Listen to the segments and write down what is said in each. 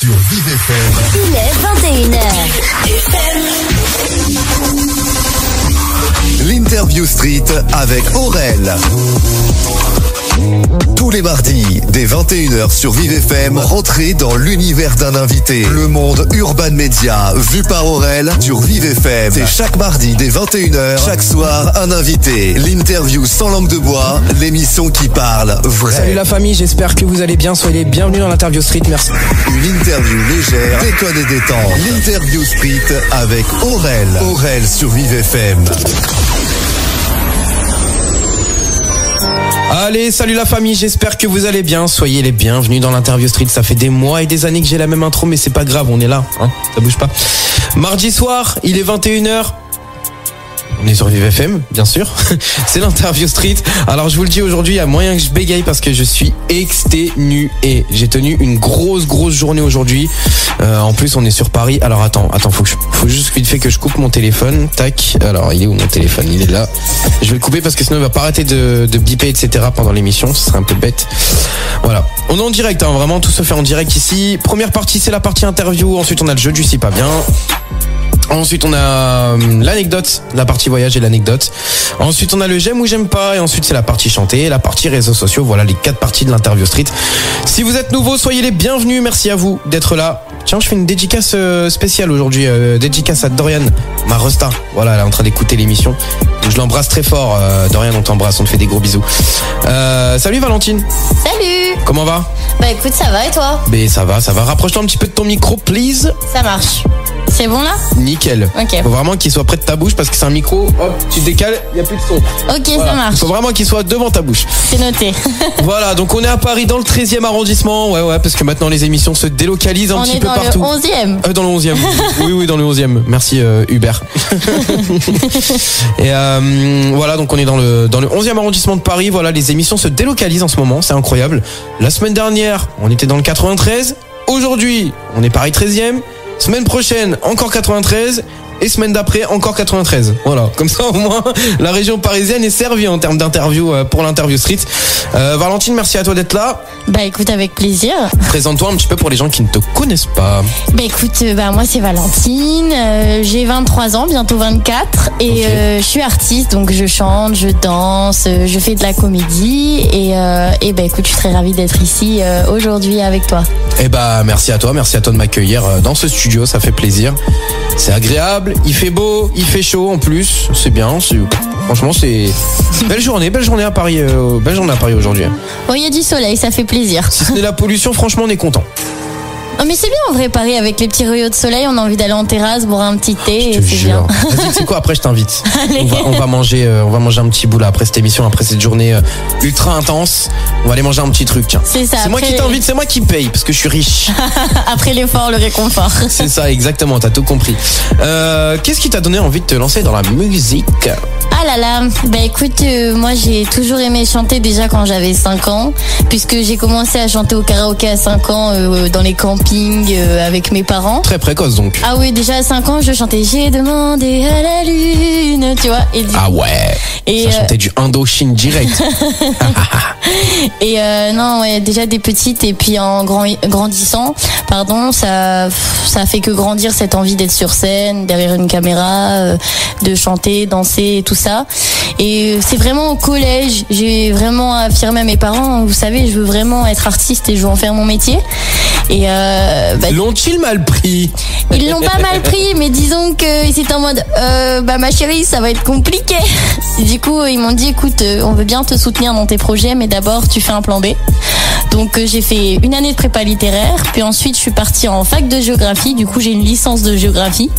sur Vive FM. Il est 21h. L'interview street avec Aurel. Tous les mardis, dès 21h sur Vive FM, rentrez dans l'univers d'un invité. Le monde Urban Media, vu par Aurel sur Vive FM. C'est chaque mardi dès 21h, chaque soir, un invité. L'interview sans langue de bois, l'émission qui parle vrai. Salut la famille, j'espère que vous allez bien. Soyez les bienvenus dans l'interview street, merci. Une interview légère, déconne et détente. L'interview street avec Aurel. Aurel sur Vive FM. Allez, salut la famille, j'espère que vous allez bien. Soyez les bienvenus dans l'interview street. Ça fait des mois et des années que j'ai la même intro, mais c'est pas grave, on est là, hein, ça bouge pas. Mardi soir, il est 21h. On est sur Vive FM, bien sûr. C'est l'interview street. Alors, je vous le dis aujourd'hui, il y a moyen que je bégaye parce que je suis exténué. J'ai tenu une grosse journée aujourd'hui. En plus, on est sur Paris. Alors, attends, faut juste vite fait que je coupe mon téléphone. Tac. Alors, il est où mon téléphone? Il est là. Je vais le couper parce que sinon, il va pas arrêter de biper, etc. pendant l'émission. Ce serait un peu bête. Voilà. On est en direct, hein. Vraiment, tout se fait en direct ici. Première partie, c'est la partie interview. Ensuite, on a le jeu du si pas bien. Ensuite, on a l'anecdote, la partie voyage et l'anecdote. Ensuite, on a le j'aime ou j'aime pas. Et ensuite, c'est la partie chantée, la partie réseaux sociaux. Voilà les 4 parties de l'interview street. Si vous êtes nouveau, soyez les bienvenus. Merci à vous d'être là. Tiens, je fais une dédicace spéciale aujourd'hui. Dédicace à Dorian, ma resta. Voilà, elle est en train d'écouter l'émission. Je l'embrasse très fort. Dorian, on t'embrasse, on te fait des gros bisous. Salut Valentine. Salut. Comment va? Bah écoute, ça va et toi? Ben ça va. Rapproche-toi un petit peu de ton micro, please. Ça marche. C'est bon là? Nickel. Ok. Faut vraiment qu'il soit près de ta bouche parce que c'est un micro, hop, tu décales, il y a plus de son. Ok, voilà. Ça marche. Faut vraiment qu'il soit devant ta bouche. C'est noté. Voilà, donc on est à Paris dans le 13e arrondissement. Ouais, parce que maintenant les émissions se délocalisent un petit peu partout. On est dans le 11e. Dans le 11e. Oui, dans le 11e. Merci Hubert. Et voilà, donc on est dans le 11e arrondissement de Paris. Voilà, les émissions se délocalisent en ce moment, c'est incroyable. La semaine dernière, on était dans le 93. Aujourd'hui, on est Paris 13e. Semaine prochaine, encore 93. Et semaine d'après, encore 93. Voilà, comme ça au moins, la région parisienne est servie en termes d'interview pour l'interview street. Valentine, merci à toi d'être là. Bah écoute, avec plaisir. Présente-toi un petit peu pour les gens qui ne te connaissent pas. Bah écoute, moi c'est Valentine, j'ai 23 ans, bientôt 24. Et Okay. je suis artiste, donc je chante, je danse, je fais de la comédie. Et bah écoute, je suis très ravie d'être ici aujourd'hui avec toi. Eh bah merci à toi de m'accueillir dans ce studio, ça fait plaisir. C'est agréable, il fait beau, il fait chaud en plus, c'est bien. Franchement, c'est belle journée à Paris, aujourd'hui. Bon, il y a du soleil, ça fait plaisir. Si ce n'est la pollution, franchement, on est content. Oh, mais c'est bien en vrai, Paris, avec les petits rayons de soleil, on a envie d'aller en terrasse, boire un petit thé, Je et te c'est jure. bien. Vas-y, tu sais quoi, après je t'invite. Allez. On va manger un petit bout là après cette émission, après cette journée ultra intense. On va aller manger un petit truc, tiens. C'est ça. C'est moi qui t'invite, c'est moi qui paye parce que je suis riche. Après l'effort, le réconfort. C'est ça, exactement, t'as tout compris. Qu'est-ce qui t'a donné envie de te lancer dans la musique? Ah là là, bah écoute, moi j'ai toujours aimé chanter déjà quand j'avais 5 ans, puisque j'ai commencé à chanter au karaoké à 5 ans dans les campings avec mes parents. Très précoce donc. Ah oui, déjà à 5 ans, je chantais J'ai demandé à la lune, tu vois. Ah ouais. Et ça chantait du Indochine direct. Et non, ouais, déjà des petites et puis en grandissant, ça a fait que grandir cette envie d'être sur scène, derrière une caméra, de chanter, danser et tout ça. Et c'est vraiment au collège, j'ai vraiment affirmé à mes parents, vous savez, je veux vraiment être artiste et je veux en faire mon métier. Et l'ont-ils mal pris? Ils l'ont pas mal pris, mais disons que c'était en mode ma chérie, ça va être compliqué. Du coup, ils m'ont dit écoute, on veut bien te soutenir dans tes projets, mais d'abord tu fais un plan B. Donc j'ai fait une année de prépa littéraire, puis ensuite je suis partie en fac de géographie. Du coup, j'ai une licence de géographie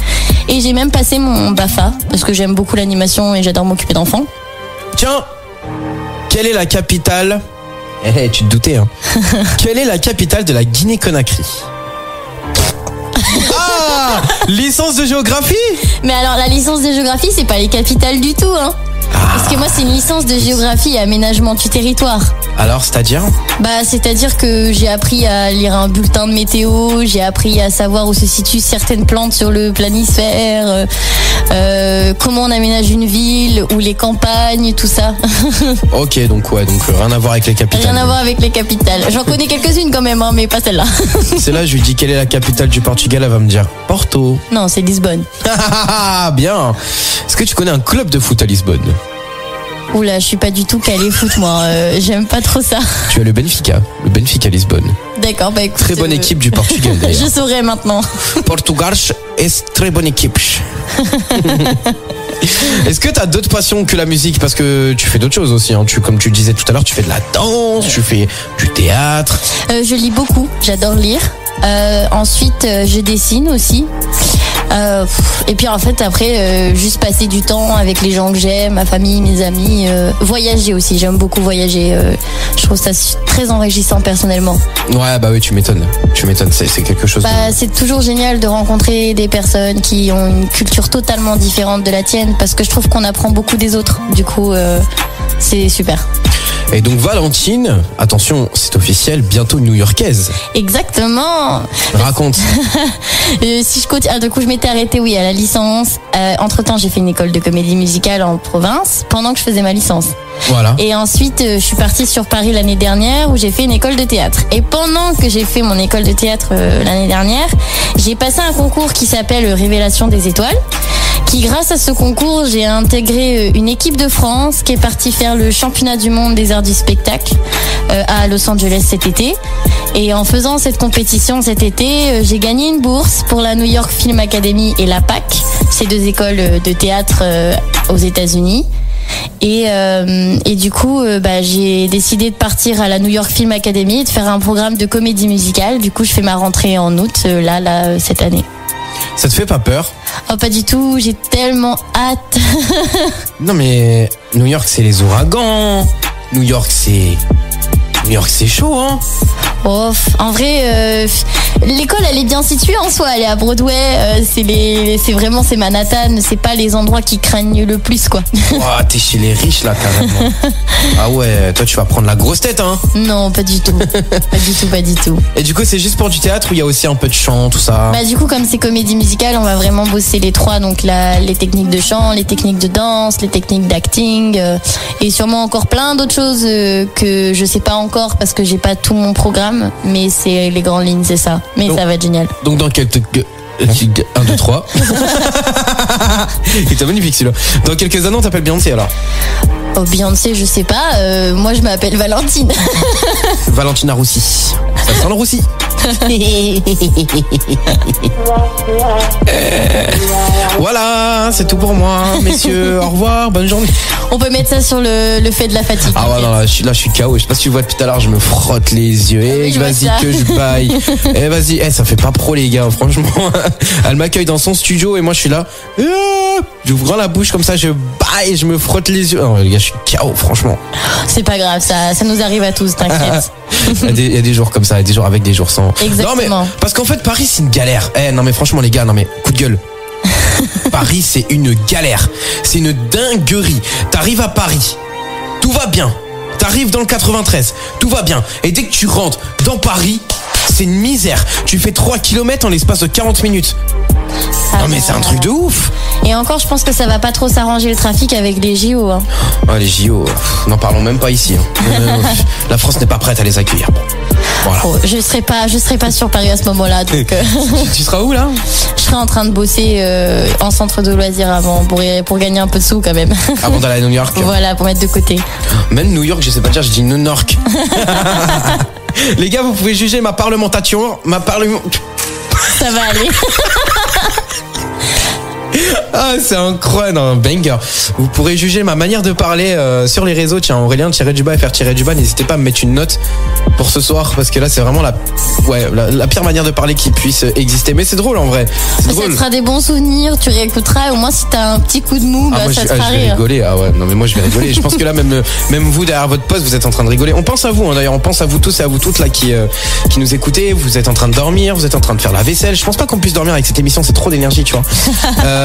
et j'ai même passé mon BAFA parce que j'aime beaucoup l'animation et j'adore m'occuper d'enfants. Tiens, quelle est la capitale? Tu te doutais, hein. Quelle est la capitale de la Guinée-Conakry? Ah, licence de géographie? Mais alors la licence de géographie, c'est pas les capitales du tout, hein. Parce que moi, c'est une licence de géographie et aménagement du territoire. Alors, c'est-à-dire ? C'est-à-dire que j'ai appris à lire un bulletin de météo, j'ai appris à savoir où se situent certaines plantes sur le planisphère, comment on aménage une ville ou les campagnes, tout ça. Ok, donc rien à voir avec les capitales. Rien à voir avec les capitales. J'en connais quelques-unes quand même, mais pas celle-là. C'est là, je lui dis quelle est la capitale du Portugal, elle va me dire Porto. Non, c'est Lisbonne. Bien. Est-ce que tu connais un club de foot à Lisbonne ? Oula, je suis pas du tout calé foot, moi. J'aime pas trop ça. Tu as le Benfica Lisbonne. D'accord, écoute. Très bonne équipe du Portugal, d'ailleurs. Je saurai maintenant. Portugal est très bonne équipe. Est-ce que tu as d'autres passions que la musique ? Parce que tu fais d'autres choses aussi. Hein. Comme tu le disais tout à l'heure, tu fais de la danse, tu fais du théâtre. Je lis beaucoup, j'adore lire. Ensuite, je dessine aussi. Et puis en fait après juste passer du temps avec les gens que j'aime, ma famille, mes amis, voyager aussi, j'aime beaucoup voyager, je trouve ça très enrichissant personnellement. Ouais oui, tu m'étonnes, c'est quelque chose c'est toujours génial de rencontrer des personnes qui ont une culture totalement différente de la tienne, parce que je trouve qu'on apprend beaucoup des autres, du coup c'est super. Et donc Valentine, attention, c'est officiel, bientôt new-yorkaise. Exactement. Raconte. Si je continue, du coup je m'étais arrêtée à la licence. Entre-temps, j'ai fait une école de comédie musicale en province pendant que je faisais ma licence. Voilà. Et ensuite, je suis partie sur Paris l'année dernière où j'ai fait une école de théâtre. Et pendant que j'ai fait mon école de théâtre l'année dernière, j'ai passé un concours qui s'appelle Révélation des étoiles. Grâce à ce concours, j'ai intégré une équipe de France qui est partie faire le championnat du monde des arts du spectacle à Los Angeles cet été. Et en faisant cette compétition cet été, j'ai gagné une bourse pour la New York Film Academy et la PAC, ces deux écoles de théâtre aux États-Unis. Et du coup, j'ai décidé de partir à la New York Film Academy et de faire un programme de comédie musicale. Du coup, je fais ma rentrée en août, cette année. Ça te fait pas peur ? Oh, pas du tout, j'ai tellement hâte. Non mais New York, c'est les ouragans. New York, c'est chaud, hein. Oh, en vrai, l'école elle est bien située en soi, elle est à Broadway, c'est Manhattan, c'est pas les endroits qui craignent le plus quoi. Oh, t'es chez les riches là carrément. Ah ouais, toi tu vas prendre la grosse tête hein. Non, pas du tout. pas du tout. Et du coup c'est juste pour du théâtre ou il y a aussi un peu de chant, tout ça? Du coup comme c'est comédie musicale, on va vraiment bosser les trois, donc les techniques de chant, les techniques de danse, les techniques d'acting et sûrement encore plein d'autres choses que je sais pas encore parce que j'ai pas tout mon programme, mais c'est les grandes lignes, c'est ça. Mais donc, ça va être génial. Donc dans quelques 1, 2, 3. Il était magnifique celui-là. Dans quelques années on t'appelle Beyoncé alors? Oh, Beyoncé, je sais pas. Moi, je m'appelle Valentine. Valentina Roussi. Ça sent le Roussi. Voilà, c'est tout pour moi, messieurs. Au revoir, bonne journée. On peut mettre ça sur le fait de la fatigue. Ah ouais, non, là, je suis KO. Je sais pas si tu vois depuis tout à l'heure, je me frotte les yeux. Oui, vas-y que je baille. Vas-y, ça fait pas pro les gars, franchement. Elle m'accueille dans son studio et moi je suis là. J'ouvre la bouche comme ça, je baille, je me frotte les yeux. Non, les gars, je suis KO, franchement. C'est pas grave, ça nous arrive à tous, t'inquiète. Il y a des jours comme ça, il y a des jours avec, des jours sans. Exactement. Non mais parce qu'en fait Paris c'est une galère. Non mais franchement les gars, non mais coup de gueule. Paris c'est une galère, c'est une dinguerie. T'arrives à Paris, tout va bien. T'arrives dans le 93, tout va bien. Et dès que tu rentres dans Paris, c'est une misère. Tu fais 3 km en l'espace de 40 minutes. Non mais c'est un truc de ouf. Et encore, je pense que ça va pas trop s'arranger le trafic avec les JO. Hein. Les JO, n'en parlons même pas ici. La France n'est pas prête à les accueillir. Voilà. Oh, je serai pas sur Paris à ce moment-là. Donc, tu seras où là? Je serai en train de bosser en centre de loisirs avant pour gagner un peu de sous quand même. Avant d'aller à New York. Voilà, pour mettre de côté. Même New York, je sais pas dire, je dis New York. Les gars, vous pouvez juger ma parlementation. Ça va aller. Ah, c'est incroyable, un banger. Vous pourrez juger ma manière de parler sur les réseaux. Tiens, Aurélien, _FR_, n'hésitez pas à me mettre une note pour ce soir parce que là c'est vraiment la pire manière de parler qui puisse exister. Mais c'est drôle en vrai. Ça te fera des bons souvenirs, tu réécouteras. Au moins si t'as un petit coup de mou, ça te fera rire. Je vais rigoler. Ah ouais, non mais moi je vais rigoler. Je pense que là même vous derrière votre poste, vous êtes en train de rigoler. On pense à vous, hein, d'ailleurs, on pense à vous tous et à vous toutes là qui nous écoutez. Vous êtes en train de dormir, vous êtes en train de faire la vaisselle. Je pense pas qu'on puisse dormir avec cette émission, c'est trop d'énergie, tu vois.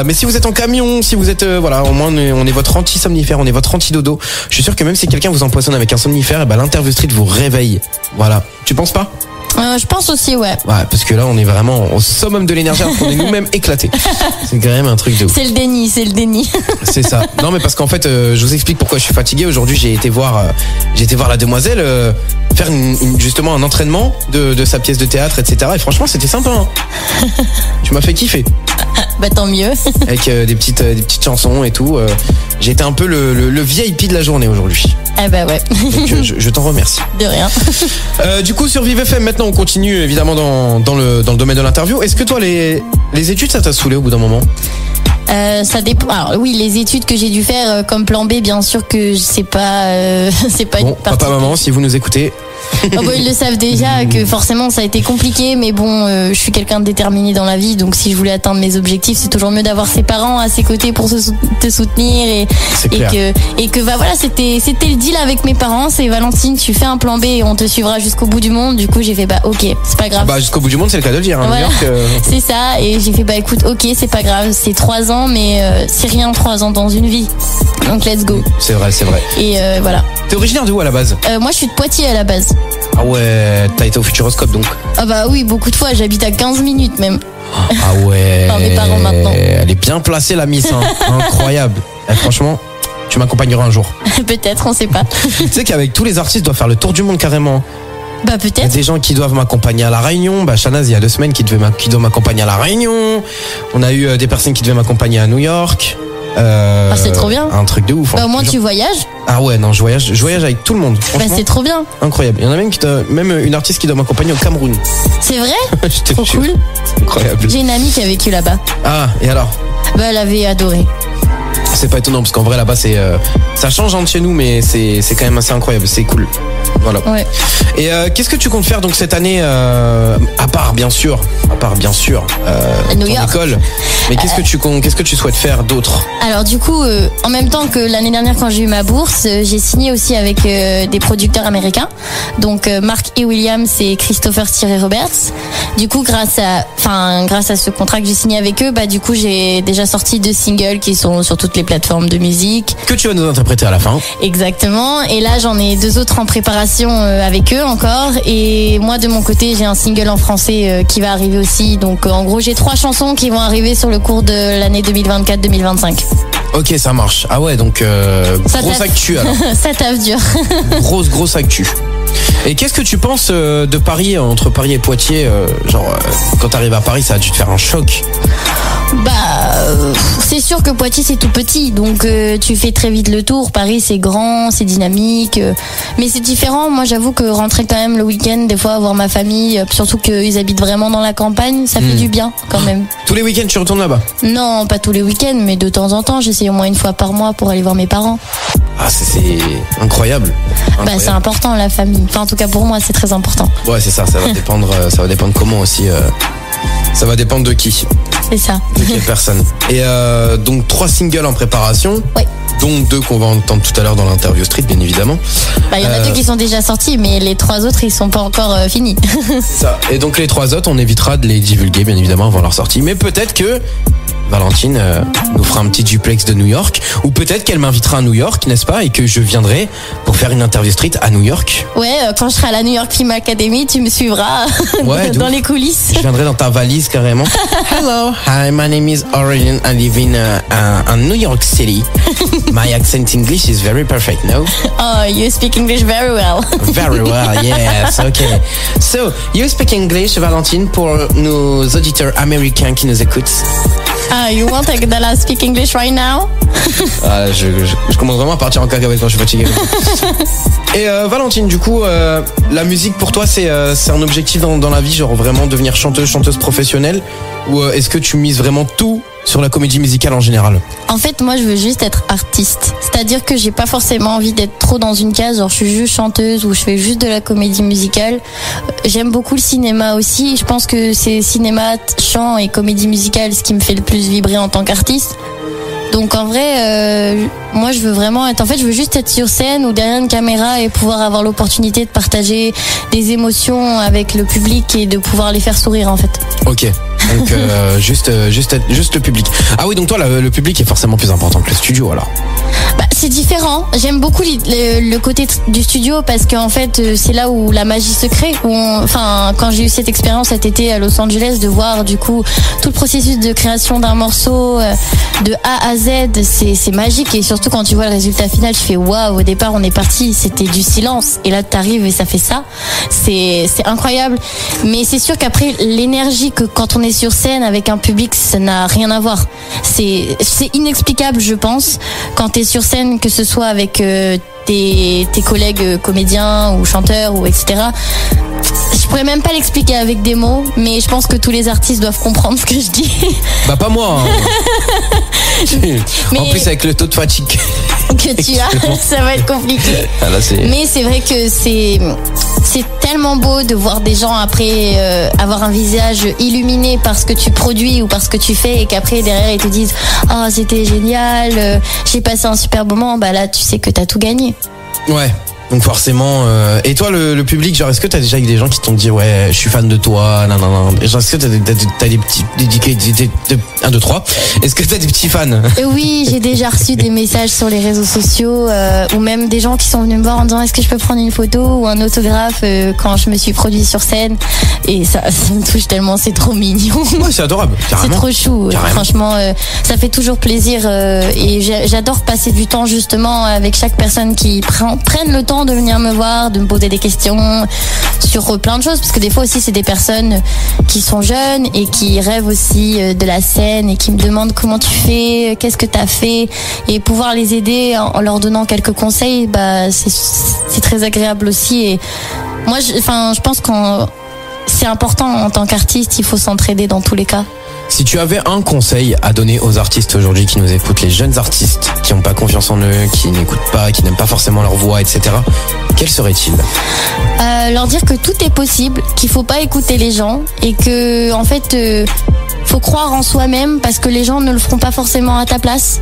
Mais Mais si vous êtes en camion, si vous êtes voilà, au moins on est votre anti-somnifère, on est votre anti-dodo. Je suis sûr que même si quelqu'un vous empoisonne avec un somnifère, et ben l'interview street vous réveille. Voilà. Tu penses pas? Je pense aussi, ouais. Ouais, parce que là, on est vraiment au summum de l'énergie, alors qu'on est nous-mêmes éclatés. C'est quand même un truc de ouf. C'est le déni. C'est ça. Non, mais parce qu'en fait, je vous explique pourquoi je suis fatigué. Aujourd'hui, j'ai été voir la demoiselle faire justement un entraînement de sa pièce de théâtre, etc. Et franchement, c'était sympa. Hein. Tu m'as fait kiffer. Bah tant mieux. Avec des petites chansons et tout. J'ai été un peu le VIP de la journée aujourd'hui. Ah bah ouais. Donc je t'en remercie. De rien. Du coup, sur Vive FM, maintenant, on continue évidemment dans le domaine de l'interview. Est-ce que toi, les études, ça t'a saoulé au bout d'un moment? Ça dépend. Alors oui, les études que j'ai dû faire comme plan B, bien sûr que c'est pas Bon, une partie. papa, maman, si vous nous écoutez. Oh bah, ils le savent déjà que forcément ça a été compliqué, mais bon, je suis quelqu'un de déterminé dans la vie, donc si je voulais atteindre mes objectifs, c'est toujours mieux d'avoir ses parents à ses côtés pour te soutenir et que bah voilà, c'était le deal avec mes parents, c'est Valentine, tu fais un plan B et on te suivra jusqu'au bout du monde. Du coup j'ai fait bah ok, c'est pas grave. Bah jusqu'au bout du monde, c'est le cas de le dire. Hein, voilà. C'est ça, et j'ai fait bah écoute, ok, c'est pas grave, c'est 3 ans, mais c'est rien 3 ans dans une vie, donc let's go. C'est vrai. Et voilà. T'es originaire d'où à la base? Moi je suis de Poitiers à la base. Ah ouais, t'as été au Futuroscope donc? Ah bah oui, beaucoup de fois, j'habite à 15 minutes même. Ah ouais. Par mes parents maintenant. Elle est bien placée la Miss, hein. Incroyable. Franchement, tu m'accompagneras un jour. Peut-être, on sait pas. Tu sais qu'avec tous les artistes doivent faire le tour du monde carrément. Bah Il y a peut-être. des gens qui doivent m'accompagner à La Réunion. Bah Shanaz, il y a 2 semaines qui doit m'accompagner à La Réunion. On a eu des personnes qui devaient m'accompagner à New York. C'est trop bien. Un truc de ouf. Bah Hein. au moins tu voyages. Ah ouais, non, je voyage avec tout le monde. Bah Franchement, c'est trop bien. incroyable. Il y en a même une artiste qui doit m'accompagner au Cameroun. C'est vrai? Je te Trop jure. cool. C'est incroyable. J'ai une amie qui a vécu là-bas. Ah, et alors? Bah elle avait adoré. C'est pas étonnant parce qu'en vrai là-bas ça change de chez nous, mais c'est quand même assez incroyable, c'est cool. Voilà. Ouais. Et qu'est-ce que tu comptes faire donc cette année à part bien sûr New ton York. école, mais qu'est-ce que tu souhaites faire d'autre? Alors du coup, en même temps que l'année dernière quand j'ai eu ma bourse, j'ai signé aussi avec des producteurs américains. Donc Mark E. Williams et Christopher Roberts. Du coup, grâce à ce contrat que j'ai signé avec eux, bah du coup j'ai déjà sorti 2 singles qui sont sur toutes les plateformes de musique. Que tu vas nous interpréter à la fin. Exactement. Et là, j'en ai 2 autres en préparation avec eux encore. Et moi, de mon côté, j'ai un single en français qui va arriver aussi. Donc, en gros, j'ai 3 chansons qui vont arriver sur le cours de l'année 2024-2025. Ok, ça marche. Ah ouais, donc grosse actu alors. Ça taffe dur. grosse actu. Et qu'est-ce que tu penses de Paris, entre Paris et Poitiers, quand t'arrives à Paris, ça a dû te faire un choc? C'est sûr que Poitiers c'est tout petit, donc tu fais très vite le tour. Paris c'est grand, c'est dynamique, mais c'est différent. Moi j'avoue que rentrer quand même le week-end, des fois voir ma famille, surtout qu'ils habitent vraiment dans la campagne, ça fait du bien quand même. Tous les week-ends tu retournes là-bas? Non, pas tous les week-ends, mais de temps en temps, j'essaie au moins 1 fois par mois pour aller voir mes parents. Ah c'est incroyable. C'est important la famille. Enfin en tout cas pour moi c'est très important. Ouais c'est ça va dépendre comment aussi. Ça va dépendre de qui. C'est ça. De quelle personne. Et donc 3 singles en préparation. Ouais. Dont 2 qu'on va entendre tout à l'heure dans l'interview street, bien évidemment. Il y en a 2 qui sont déjà sortis, mais les 3 autres ils sont pas encore finis. Ça. Et donc les 3 autres, on évitera de les divulguer bien évidemment avant leur sortie. Mais peut-être que Valentine nous fera un petit duplex de New York, ou peut-être qu'elle m'invitera à New York, n'est-ce pas, et que je viendrai pour faire une interview street à New York. Ouais, quand je serai à la New York Film Academy, tu me suivras dans les coulisses. Je viendrai dans ta valise carrément. Hello, hi, my name is Aurélien. I live in New York City. My accent English is very perfect, no? Oh, you speak English very well. Very well, yes, okay. So, you speak English, Valentine, pour nos auditeurs américains qui nous écoutent? You want that I speak English right now? Je commence vraiment à partir en cacahuète quand je suis fatigué. Et Valentine, du coup, la musique pour toi, c'est un objectif dans la vie, genre vraiment devenir chanteuse professionnelle, ou est-ce que tu mises vraiment tout sur la comédie musicale en général? En fait, moi, je veux juste être artiste. C'est-à-dire que j'ai pas forcément envie d'être trop dans une case, genre je suis juste chanteuse ou je fais juste de la comédie musicale. J'aime beaucoup le cinéma aussi. Je pense que c'est cinéma, chant et comédie musicale ce qui me fait le plus vibrer en tant qu'artiste. Donc en vrai, moi je veux vraiment être, en fait je veux juste être sur scène ou derrière une caméra et pouvoir avoir l'opportunité de partager des émotions avec le public et de pouvoir les faire sourire en fait. Ok. Donc juste le public. Ah oui, donc toi le public est forcément plus important que le studio alors. Bah, c'est différent. J'aime beaucoup le côté du studio parce qu'en fait c'est là où la magie se crée. Quand j'ai eu cette expérience cet été à Los Angeles, de voir du coup tout le processus de création d'un morceau de A à Z, c'est magique. Et surtout quand tu vois le résultat final, tu fais waouh. Au départ on est parti, c'était du silence et là t'arrives et ça fait ça. C'est incroyable. Mais c'est sûr qu'après l'énergie que quand on est sur scène avec un public, ça n'a rien à voir. C'est inexplicable, je pense, quand t'es sur scène, que ce soit avec tes collègues comédiens ou chanteurs ou etc. Je pourrais même pas l'expliquer avec des mots, mais je pense que tous les artistes doivent comprendre ce que je dis. Bah pas moi. Mais en plus avec le taux de fatigue que tu as, ça va être compliqué. Ah là, mais c'est vrai que c'est tellement beau de voir des gens après avoir un visage illuminé par ce que tu produis ou par ce que tu fais et qu'après derrière ils te disent oh c'était génial, j'ai passé un super moment. Bah là tu sais que t'as tout gagné. Ouais. Donc forcément, et toi le public, genre est-ce que t'as déjà eu des gens qui t'ont dit ouais je suis fan de toi, genre est-ce que t'as des petits dédiés 1, 2, 3, est-ce que t'as des petits fans? Oui, j'ai déjà reçu des messages sur les réseaux sociaux ou même des gens qui sont venus me voir en disant est-ce que je peux prendre une photo ou un autographe quand je me suis produit sur scène, et ça me touche tellement, c'est trop mignon. Ouais, c'est adorable, carrément. C'est trop chou, franchement ça fait toujours plaisir et j'adore passer du temps justement avec chaque personne qui prenne le temps de venir me voir, de me poser des questions sur plein de choses, parce que des fois aussi c'est des personnes qui sont jeunes et qui rêvent aussi de la scène et qui me demandent comment tu fais, qu'est-ce que t'as fait, et pouvoir les aider en leur donnant quelques conseils, bah c'est très agréable aussi. Et moi je pense que c'est important en tant qu'artiste, il faut s'entraider dans tous les cas. Si tu avais un conseil à donner aux artistes aujourd'hui qui nous écoutent, les jeunes artistes qui n'ont pas confiance en eux, qui n'écoutent pas, qui n'aiment pas forcément leur voix, etc., quel serait-il? Leur dire que tout est possible, qu'il faut pas écouter les gens et que en fait faut croire en soi-même parce que les gens ne le feront pas forcément à ta place.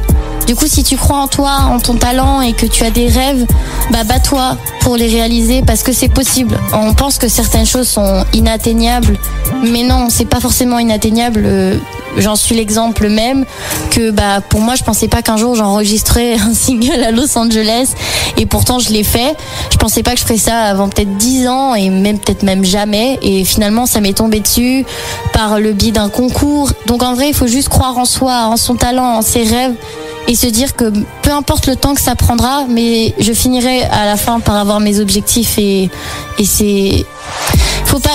Du coup, si tu crois en toi, en ton talent et que tu as des rêves, bah bats-toi pour les réaliser parce que c'est possible. On pense que certaines choses sont inatteignables, mais non, c'est pas forcément inatteignable. J'en suis l'exemple même que bah pour moi je pensais pas qu'un jour j'enregistrerais un single à Los Angeles et pourtant je l'ai fait. Je pensais pas que je ferais ça avant peut-être 10 ans et peut-être même jamais, et finalement ça m'est tombé dessus par le biais d'un concours. Donc en vrai il faut juste croire en soi, en son talent, en ses rêves et se dire que peu importe le temps que ça prendra, mais je finirai à la fin par avoir mes objectifs et c'est...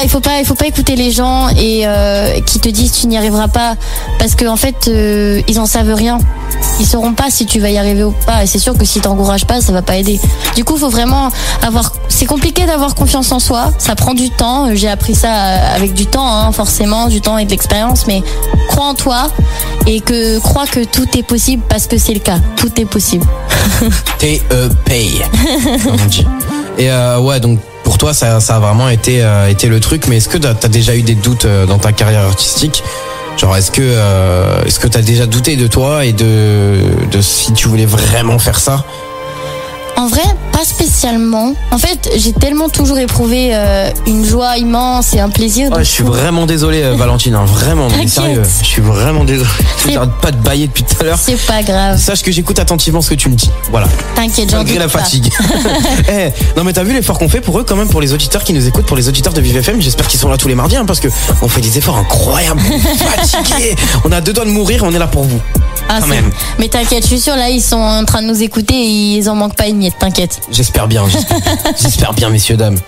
Il faut pas écouter les gens et qui te disent tu n'y arriveras pas parce que en fait ils en savent rien. Ils sauront pas si tu vas y arriver ou pas, et c'est sûr que si t'encourages pas, ça va pas aider. Du coup, faut vraiment c'est compliqué d'avoir confiance en soi, ça prend du temps. J'ai appris ça avec du temps, hein, forcément, du temps et de l'expérience, mais crois en toi et crois que tout est possible parce que c'est le cas. Tout est possible. T-E-P, comme on dit. Et ouais, donc pour toi, ça a vraiment été le truc. Mais est-ce que t'as déjà eu des doutes dans ta carrière artistique? Genre, est-ce que t'as déjà douté de toi et de si tu voulais vraiment faire ça? En vrai, pas spécialement. En fait, j'ai tellement toujours éprouvé une joie immense et un plaisir. Je suis vraiment désolé, Valentine, hein, vraiment, mais sérieux, je suis vraiment désolé. J'arrête pas de bailler depuis tout à l'heure. C'est pas grave. Sache que j'écoute attentivement ce que tu me dis. Voilà. T'inquiète, j'en doute pas. Malgré la fatigue. Non mais t'as vu l'effort qu'on fait pour eux quand même, pour les auditeurs qui nous écoutent, pour les auditeurs de Vive FM. J'espère qu'ils sont là tous les mardis, hein, parce que on fait des efforts incroyables. Fatigués. On a 2 doigts de mourir, on est là pour vous. Ah, même. Mais t'inquiète, je suis sûre, là, ils sont en train de nous écouter et ils en manquent pas une miette, t'inquiète. J'espère bien, messieurs, dames.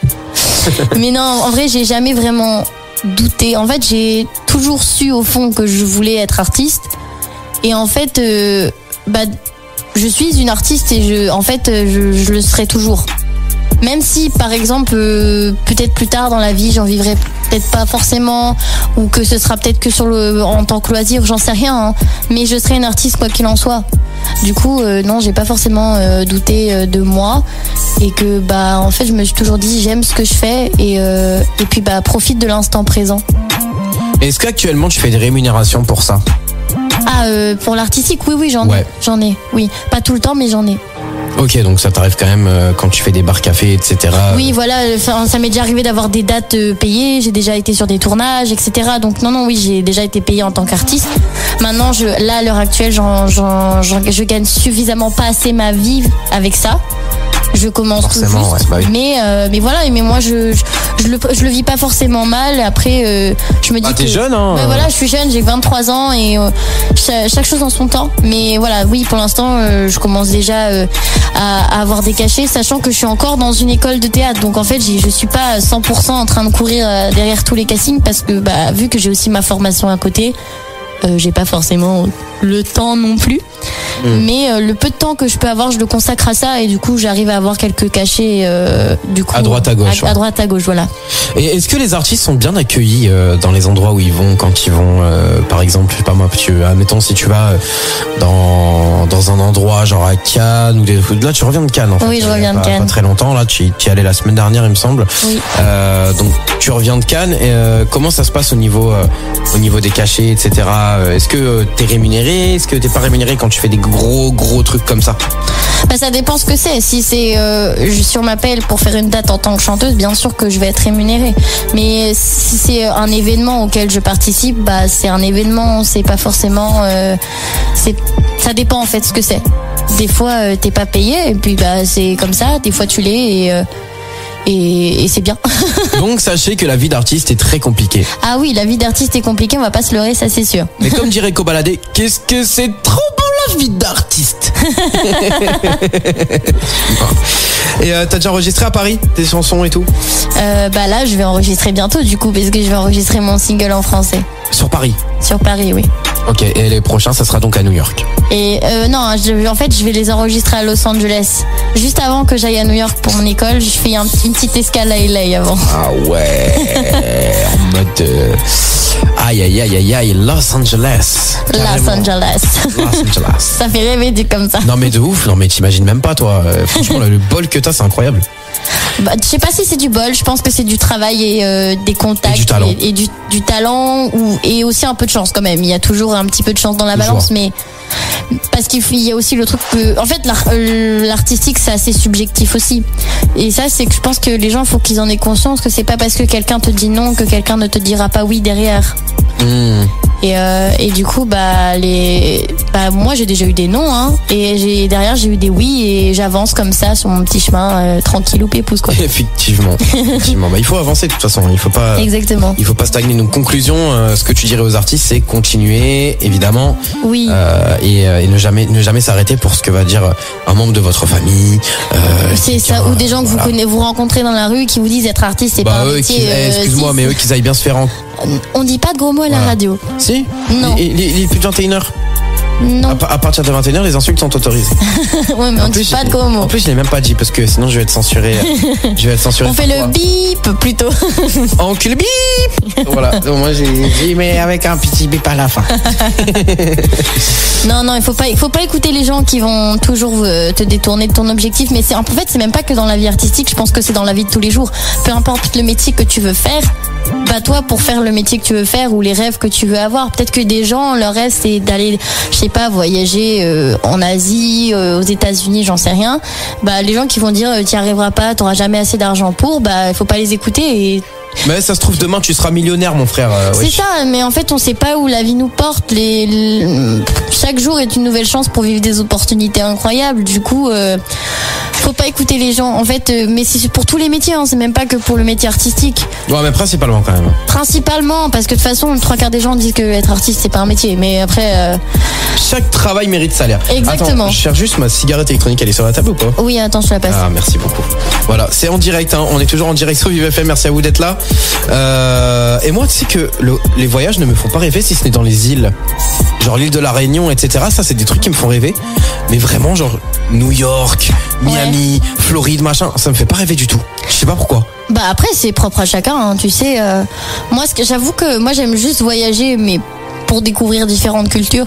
Mais non, en vrai, j'ai jamais vraiment douté. En fait, j'ai toujours su au fond que je voulais être artiste. Et en fait, je suis une artiste et je le serai toujours. Même si, par exemple, peut-être plus tard dans la vie, j'en vivrai peut-être pas forcément, ou que ce sera peut-être que en tant que loisir, j'en sais rien, hein. Mais je serai une artiste quoi qu'il en soit. Du coup, non, j'ai pas forcément douté de moi, et que en fait, je me suis toujours dit j'aime ce que je fais et puis profite de l'instant présent. Est-ce qu'actuellement tu fais des rémunérations pour ça? Pour l'artistique, oui, j'en ai, oui, pas tout le temps, mais j'en ai. Ok, donc ça t'arrive quand même quand tu fais des bars cafés, etc. Oui, voilà, ça m'est déjà arrivé d'avoir des dates payées, j'ai déjà été sur des tournages, etc. Donc non, oui, j'ai déjà été payée en tant qu'artiste. Maintenant, là, à l'heure actuelle, je gagne suffisamment pas assez ma vie avec ça. Je commence tout juste, ouais, bah oui. mais voilà, mais moi je le vis pas forcément mal. Après, je me dis t'es jeune, hein. Ouais, voilà, je suis jeune, j'ai 23 ans et chaque chose en son temps. Mais voilà, oui, pour l'instant, je commence déjà à avoir des cachets, sachant que je suis encore dans une école de théâtre. Donc en fait, je suis pas à 100% en train de courir derrière tous les castings parce que vu que j'ai aussi ma formation à côté, j'ai pas forcément le temps non plus. Mais le peu de temps que je peux avoir, je le consacre à ça et du coup j'arrive à avoir quelques cachets du coup à droite à gauche. À droite à gauche, voilà. Et est-ce que les artistes sont bien accueillis dans les endroits où ils vont quand ils vont par exemple, je sais pas moi, admettons si tu vas dans un endroit genre à Cannes ou là tu reviens de Cannes en fait. Oui, je reviens de Cannes. Pas très longtemps là, tu y allais la semaine dernière il me semble. Oui. Donc tu reviens de Cannes et comment ça se passe au niveau des cachets, etc. Est-ce que t'es rémunéré? Est-ce que t'es pas rémunéré quand tu fais des gros trucs comme ça? Ça dépend ce que c'est. Si c'est sur m'appelle pour faire une date en tant que chanteuse, bien sûr que je vais être rémunérée. Mais si c'est un événement auquel je participe, c'est un événement, c'est pas forcément ça dépend en fait ce que c'est. Des fois t'es pas payé et puis c'est comme ça, des fois tu l'es et c'est bien. Donc sachez que la vie d'artiste est très compliquée. Ah oui, la vie d'artiste est compliquée, on va pas se leurrer, ça c'est sûr. Mais comme dirait Kobalade, qu'est-ce que c'est trop beau la vie d'artiste. Et t'as déjà enregistré à Paris tes chansons et tout? Là je vais enregistrer bientôt du coup parce que je vais enregistrer mon single en français. Sur Paris? Sur Paris, oui. Ok, et les prochains ça sera donc à New York? Et non, en fait je vais les enregistrer à Los Angeles. Juste avant que j'aille à New York pour mon école, je fais une petite escale à LA avant. Ah ouais. En mode aïe, Los Angeles. Los Angeles. Ça fait rêver dit comme ça. Non mais de ouf, non mais t'imagines même pas toi. Franchement le bol que t'as c'est incroyable. Je sais pas si c'est du bol, je pense que c'est du travail et des contacts et du talent, du talent et aussi un peu de chance quand même. Il y a toujours un petit peu de chance dans la balance, mais parce qu'il y a aussi le truc que en fait l'artistique c'est assez subjectif aussi. Et ça c'est que je pense que les gens faut qu'ils en aient conscience que c'est pas parce que quelqu'un te dit non que quelqu'un ne te dira pas oui derrière. Et du coup moi j'ai déjà eu des non et derrière j'ai eu des oui et j'avance comme ça sur mon petit chemin tranquillou pépouze quoi. Effectivement. Il faut avancer de toute façon, il faut pas stagner. Donc conclusion, ce que tu dirais aux artistes c'est continuer évidemment. Oui. Et ne jamais s'arrêter pour ce que va dire un membre de votre famille. C'est ça, ou des gens que vous rencontrez dans la rue qui vous disent être artiste c'est pas un métier. Excuse-moi, mais eux qu'ils aillent bien se faire on dit pas de gros mots à la radio. Si? Non. Il est plus de 21h. Non. À partir de 21h, les insultes sont autorisées. Ouais, mais on dit pas de gros mots. En plus, je l'ai même pas dit parce que sinon je vais être censuré. On fait le bip plutôt. Encule bip. Voilà. Donc moi j'ai dit mais avec un petit bip à la fin. Non, il faut pas écouter les gens qui vont toujours te détourner de ton objectif. Mais en fait, c'est même pas que dans la vie artistique. Je pense que c'est dans la vie de tous les jours. Peu importe le métier que tu veux faire. Toi pour faire le métier que tu veux faire ou les rêves que tu veux avoir, peut-être que des gens leur rêve c'est d'aller je sais pas voyager en Asie, aux États-Unis, j'en sais rien. Les gens qui vont dire t'y arriveras pas, t'auras jamais assez d'argent pour, il faut pas les écouter et mais ça se trouve demain tu seras millionnaire mon frère. C'est ça, mais en fait on sait pas où la vie nous porte. Chaque jour est une nouvelle chance pour vivre des opportunités incroyables. Du coup faut pas écouter les gens en fait, mais c'est pour tous les métiers, c'est même pas que pour le métier artistique. Ouais, mais principalement quand même. Principalement parce que de toute façon 3/4 des gens disent que être artiste c'est pas un métier, mais après chaque travail mérite salaire. Exactement. Attends, je cherche juste ma cigarette électronique, elle est sur la table ou pas? Oui, attends, je la passe. Ah, merci beaucoup. Voilà, c'est en direct, on est toujours en direct sur Vive FM, merci à vous d'être là. Et moi, tu sais que les voyages ne me font pas rêver si ce n'est dans les îles. Genre l'île de la Réunion, etc. Ça, c'est des trucs qui me font rêver. Mais vraiment, genre New York, Miami, Floride, machin, ça me fait pas rêver du tout. Je sais pas pourquoi. Après, c'est propre à chacun, tu sais. Moi, j'avoue que moi, j'aime juste voyager, mais pour découvrir différentes cultures.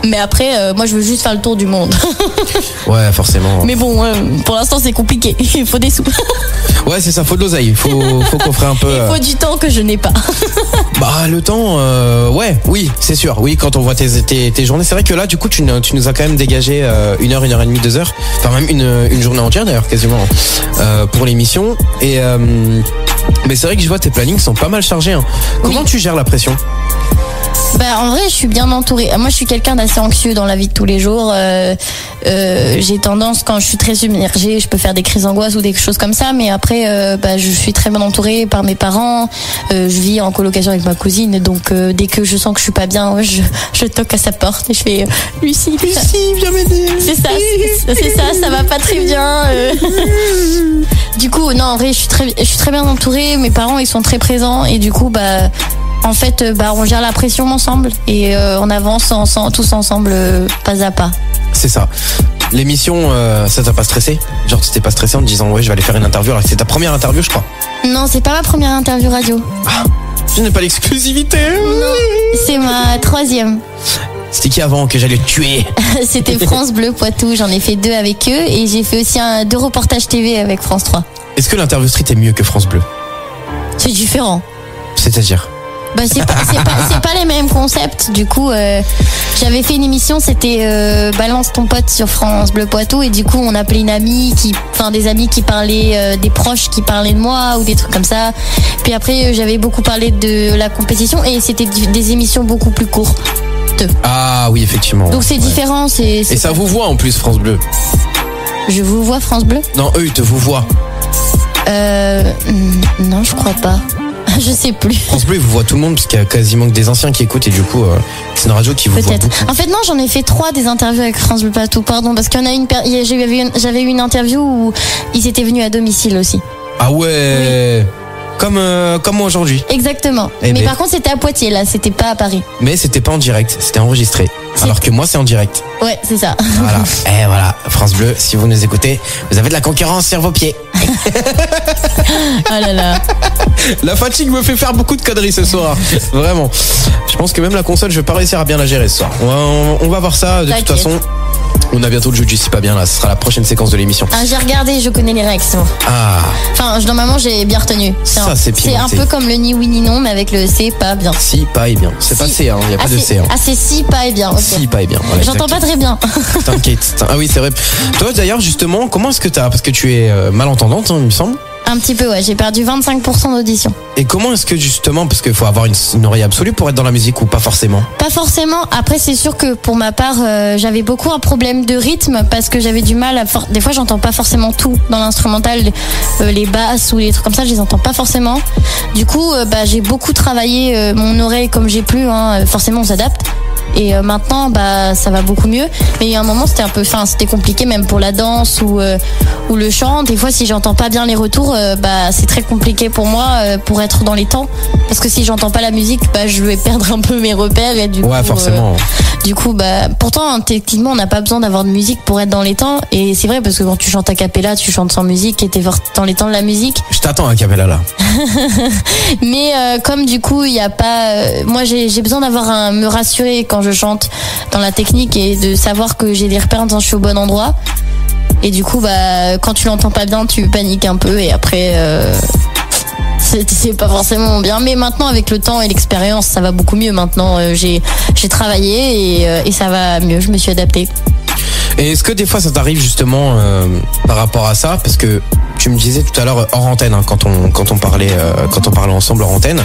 Mais après, moi je veux juste faire le tour du monde. Ouais, forcément. Mais bon, pour l'instant c'est compliqué. Il faut des sous. Ouais, c'est ça, faut de l'oseille. Faut qu'on ferait un peu. Il faut du temps que je n'ai pas. Bah le temps, oui, c'est sûr. Oui, quand on voit tes journées, c'est vrai que là, du coup, tu nous as quand même dégagé 1 heure, 1h30, 2 heures, enfin même une journée entière d'ailleurs, quasiment, pour l'émission. Et mais c'est vrai que je vois tes plannings sont pas mal chargés. Hein. Comment tu gères la pression ? Bah en vrai je suis bien entourée. Moi je suis quelqu'un d'assez anxieux dans la vie de tous les jours. J'ai tendance, quand je suis très submergée, je peux faire des crises d'angoisse ou des choses comme ça. Mais après je suis très bien entourée par mes parents. Je vis en colocation avec ma cousine. Donc dès que je sens que je suis pas bien, je toque à sa porte et je fais Lucie, viens m'aider. C'est ça va pas très bien. Du coup non en vrai je suis très bien entourée. Mes parents ils sont très présents et du coup en fait, on gère la pression ensemble et on avance tous ensemble, pas à pas. C'est ça. L'émission, ça t'a pas stressé ? Genre, tu t'es pas stressé en te disant, ouais, je vais aller faire une interview, alors que c'est ta première interview, je crois. Non, c'est pas ma première interview radio. Ah, je n'ai pas l'exclusivité. Non, c'est ma 3e. C'était qui avant que j'allais te tuer ? C'était France Bleu Poitou, j'en ai fait 2 avec eux et j'ai fait aussi 2 reportages TV avec France 3. Est-ce que l'Interview Street est mieux que France Bleu ? C'est différent. C'est-à-dire ? C'est pas les mêmes concepts. Du coup, j'avais fait une émission, c'était Balance ton pote sur France Bleu Poitou, et du coup, on appelait des amis qui parlaient, des proches qui parlaient de moi ou des trucs comme ça. Puis après, j'avais beaucoup parlé de la compétition et c'était des émissions beaucoup plus courtes. Ah oui, effectivement. Donc c'est différent. Et ça vous voit en plus, France Bleu ? Je vous vois, France Bleu ? Non, eux, ils te vous voient. Non, je crois pas. Je sais plus. France Bleu, il vous voit tout le monde, parce qu'il y a quasiment que des anciens qui écoutent, et du coup, c'est une radio qui vous voit beaucoup. En fait, non, j'en ai fait 3 des interviews avec France Bleu Poitou, pardon, parce qu'il y en a j'avais eu une interview où ils étaient venus à domicile aussi. Ah ouais. Oui. Comme moi aujourd'hui. Exactement. Mais par contre, c'était à Poitiers, là, c'était pas à Paris. Mais c'était pas en direct, c'était enregistré. Alors que moi, c'est en direct. Ouais, c'est ça. Voilà. Et voilà, France Bleu, si vous nous écoutez, vous avez de la concurrence sur vos pieds. Oh là là. La fatigue me fait faire beaucoup de conneries ce soir. Vraiment. Je pense que même la console, je vais pas réussir à bien la gérer ce soir. On va voir ça de toute façon. On a bientôt le jeu du si pas bien là, ce sera la prochaine séquence de l'émission. Ah, j'ai regardé, je connais les réactions. Ah. Enfin, normalement j'ai bien retenu. C'est un peu comme le ni oui ni non, mais avec le c'est pas bien. Si pas et bien. C'est pas C, hein, il n'y a pas de C. Hein. Ah, c'est si pas et bien. Okay. Si pas et bien. Voilà, j'entends pas très bien. T'inquiète. Ah oui, c'est vrai. Toi d'ailleurs, justement, comment est-ce que parce que tu es malentendante, hein, il me semble. Un petit peu, ouais. J'ai perdu 25% d'audition. Et comment est-ce que justement, parce qu'il faut avoir une oreille absolue pour être dans la musique ou pas forcément ? Pas forcément. Après, c'est sûr que pour ma part, j'avais beaucoup un problème de rythme parce que j'avais du mal à... Des fois, j'entends pas forcément tout dans l'instrumental. Les basses ou les trucs comme ça, je les entends pas forcément. Du coup, j'ai beaucoup travaillé mon oreille comme j'ai pu. Hein. Forcément, on s'adapte. Et maintenant, ça va beaucoup mieux. Mais il y a un moment, c'était compliqué même pour la danse ou le chant. Des fois, si j'entends pas bien les retours, c'est très compliqué pour moi pour être dans les temps. Parce que si j'entends pas la musique, je vais perdre un peu mes repères. Et du coup, forcément. Pourtant, techniquement, on n'a pas besoin d'avoir de musique pour être dans les temps. Et c'est vrai, parce que quand tu chantes a cappella, tu chantes sans musique et t'es dans les temps de la musique. Je t'attends a cappella là. Mais comme du coup, il y a pas... moi, j'ai besoin d'avoir me rassurer quand je chante dans la technique et de savoir que j'ai des repères quand je suis au bon endroit. Et du coup, quand tu l'entends pas bien, tu paniques un peu et après... c'est pas forcément bien, mais maintenant avec le temps et l'expérience ça va beaucoup mieux. Maintenant j'ai travaillé et ça va mieux, je me suis adaptée. Et est-ce que des fois ça t'arrive justement par rapport à ça, parce que tu me disais tout à l'heure hors antenne, hein, quand on parlait ensemble hors antenne,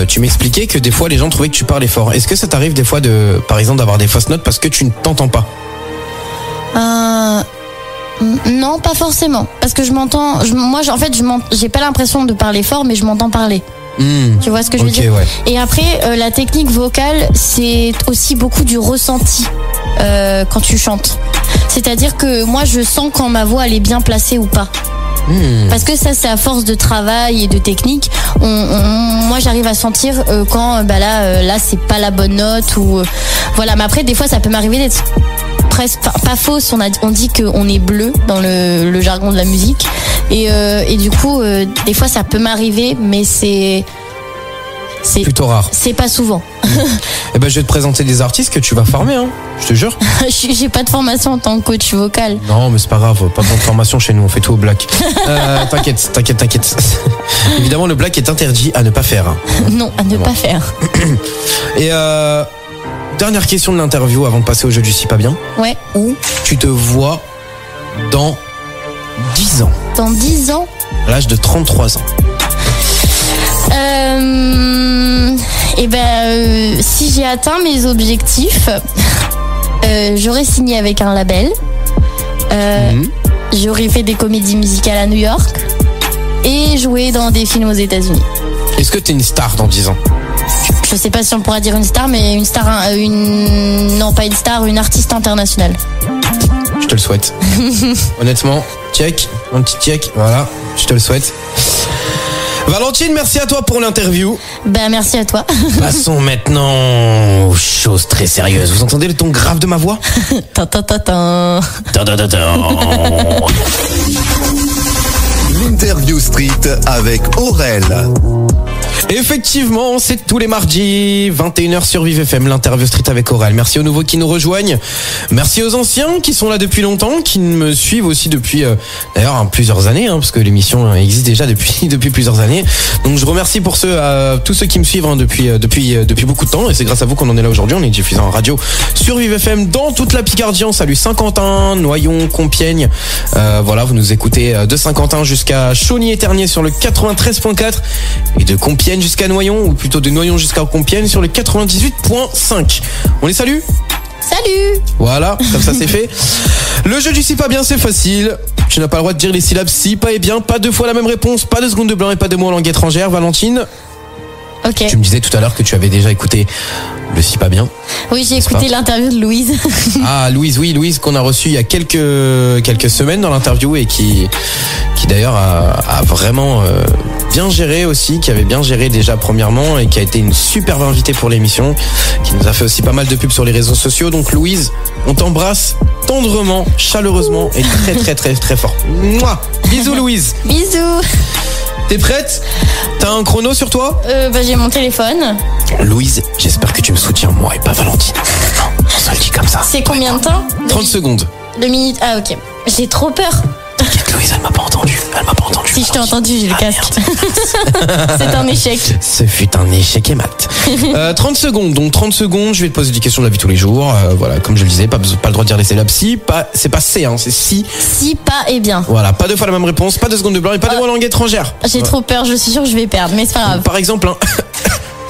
tu m'expliquais que des fois les gens trouvaient que tu parlais fort. Est-ce que ça t'arrive des fois par exemple d'avoir des fausses notes parce que tu ne t'entends pas? Non, pas forcément, parce que je m'entends. J'ai pas l'impression de parler fort, mais je m'entends parler. Tu vois ce que je veux dire? Ouais. Et après, la technique vocale, c'est aussi beaucoup du ressenti quand tu chantes. C'est-à-dire que moi, je sens quand ma voix elle est bien placée ou pas. Parce que ça, c'est à force de travail et de technique. Moi, j'arrive à sentir quand là, c'est pas la bonne note ou voilà. Mais après, des fois, ça peut m'arriver d'être presque pas fausse. On dit qu'on est bleu dans le jargon de la musique. Et du coup, des fois, ça peut m'arriver, mais c'est C'est plutôt rare. C'est pas souvent. Eh ben, je vais te présenter des artistes que tu vas former, hein. Je te jure. J'ai pas de formation en tant que coach vocal. Non, mais c'est pas grave. Pas besoin de formation chez nous. On fait tout au black. T'inquiète. Évidemment, le black est interdit à ne pas faire. Non, à ne pas faire. Et dernière question de l'interview avant de passer au jeu du si pas bien. Ouais. Où tu te vois dans 10 ans? Dans 10 ans? À l'âge de 33 ans. Si j'ai atteint mes objectifs, j'aurais signé avec un label. J'aurais fait des comédies musicales à New York et joué dans des films aux États-Unis. Est-ce que t'es une star dans 10 ans? Je sais pas si on pourra dire une star, mais une star, non pas une star, une artiste internationale. Je te le souhaite. Honnêtement, check, un petit check, voilà, je te le souhaite. Valentine, merci à toi pour l'interview. Merci à toi. Passons maintenant aux choses très sérieuses. Vous entendez le ton grave de ma voix? L'interview street avec Aurel. Effectivement, c'est tous les mardis, 21h sur Vive FM, l'interview street avec Aurel. Merci aux nouveaux qui nous rejoignent. Merci aux anciens qui sont là depuis longtemps, qui me suivent aussi depuis d'ailleurs plusieurs années, parce que l'émission existe déjà depuis plusieurs années. Donc je remercie pour tous ceux qui me suivent depuis beaucoup de temps, et c'est grâce à vous qu'on en est là aujourd'hui. On est diffusé en radio sur Vive FM dans toute la Picardie. On salue Saint-Quentin, Noyon, Compiègne. Voilà, vous nous écoutez de Saint-Quentin jusqu'à Chauny-et-Ternier sur le 93.4 et de Compiègne jusqu'à Noyon, ou plutôt de Noyon jusqu'à Compiègne sur le 98.5. On les salue? Salut! Voilà, comme ça c'est fait. Le jeu du si pas bien, c'est facile. Tu n'as pas le droit de dire les syllabes si, pas et bien, pas deux fois la même réponse, pas de secondes de blanc et pas de mots en langue étrangère. Valentine? Ok. Tu me disais tout à l'heure que tu avais déjà écouté le si pas bien. Oui, j'ai écouté l'interview de Louise. Ah, Louise qu'on a reçu il y a quelques semaines dans l'interview, et qui d'ailleurs a vraiment bien géré aussi, qui avait bien géré déjà premièrement, et qui a été une superbe invitée pour l'émission, qui nous a fait aussi pas mal de pubs sur les réseaux sociaux. Donc Louise, on t'embrasse tendrement, chaleureusement et très très très très fort. Mouah. Bisous Louise. Bisous. T'es prête? T'as un chrono sur toi? J'ai mon téléphone. Louise, j'espère que tu me soutiens, moi et pas Valentine. Non, on se le dit comme ça. C'est combien de temps? 30 secondes. 2 minutes. Ah ok. J'ai trop peur. T'inquiète Louise, elle m'a pas entendu. Si je t'ai entendu, j'ai le casque. C'est un échec. Ce fut un échec et mat. 30 secondes. Donc 30 secondes, je vais te poser des questions de la vie tous les jours. Voilà, comme je le disais, pas le droit de dire les syllabes si. C'est pas C, c'est si. Si, pas et bien. Voilà, pas deux fois la même réponse, pas de secondes de blanc et pas de mots en langue étrangère. J'ai trop peur, je suis sûre que je vais perdre, mais c'est pas grave. Donc, par exemple,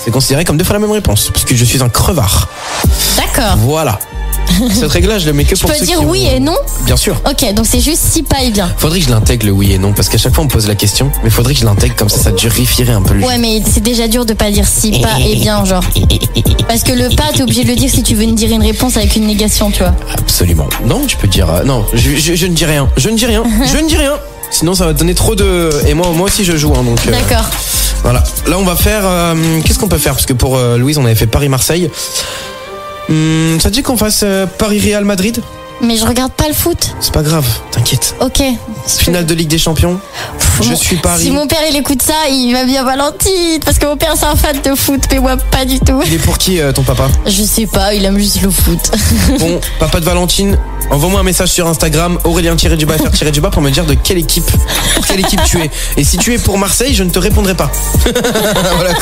c'est considéré comme deux fois la même réponse, puisque je suis un crevard. D'accord. Voilà. Cette règle-là, je le mets que pour ceux qui... Tu peux dire oui et non? Bien sûr. Ok, donc c'est juste si, pas et bien. Faudrait que je l'intègre le oui et non, parce qu'à chaque fois on me pose la question, mais faudrait que je l'intègre, comme ça durifierait un peu le jeu. Ouais, mais c'est déjà dur de pas dire si, pas et bien, genre. Parce que le pas, t'es obligé de le dire si tu veux me dire une réponse avec une négation, tu vois. Absolument. Non, tu peux dire... non, je ne dis rien. Je ne dis rien. Je ne dis rien. Sinon ça va te donner trop de... Et moi aussi je joue, donc... D'accord. Voilà. Là on va faire... Qu'est-ce qu'on peut faire? Parce que pour Louise, on avait fait Paris-Marseille. Ça te dit qu'on fasse Paris-Real Madrid? Mais je regarde pas le foot. C'est pas grave, t'inquiète. Ok. Finale de Ligue des Champions. Je suis Paris. Si mon père il écoute ça, il va bien Valentine. Parce que mon père c'est un fan de foot, mais moi pas du tout. Il est pour qui ton papa? Je sais pas, il aime juste le foot. Bon, papa de Valentine, envoie-moi un message sur Instagram, Aurélien-FR- pour me dire de quelle équipe tu es. Et si tu es pour Marseille, je ne te répondrai pas. Voilà,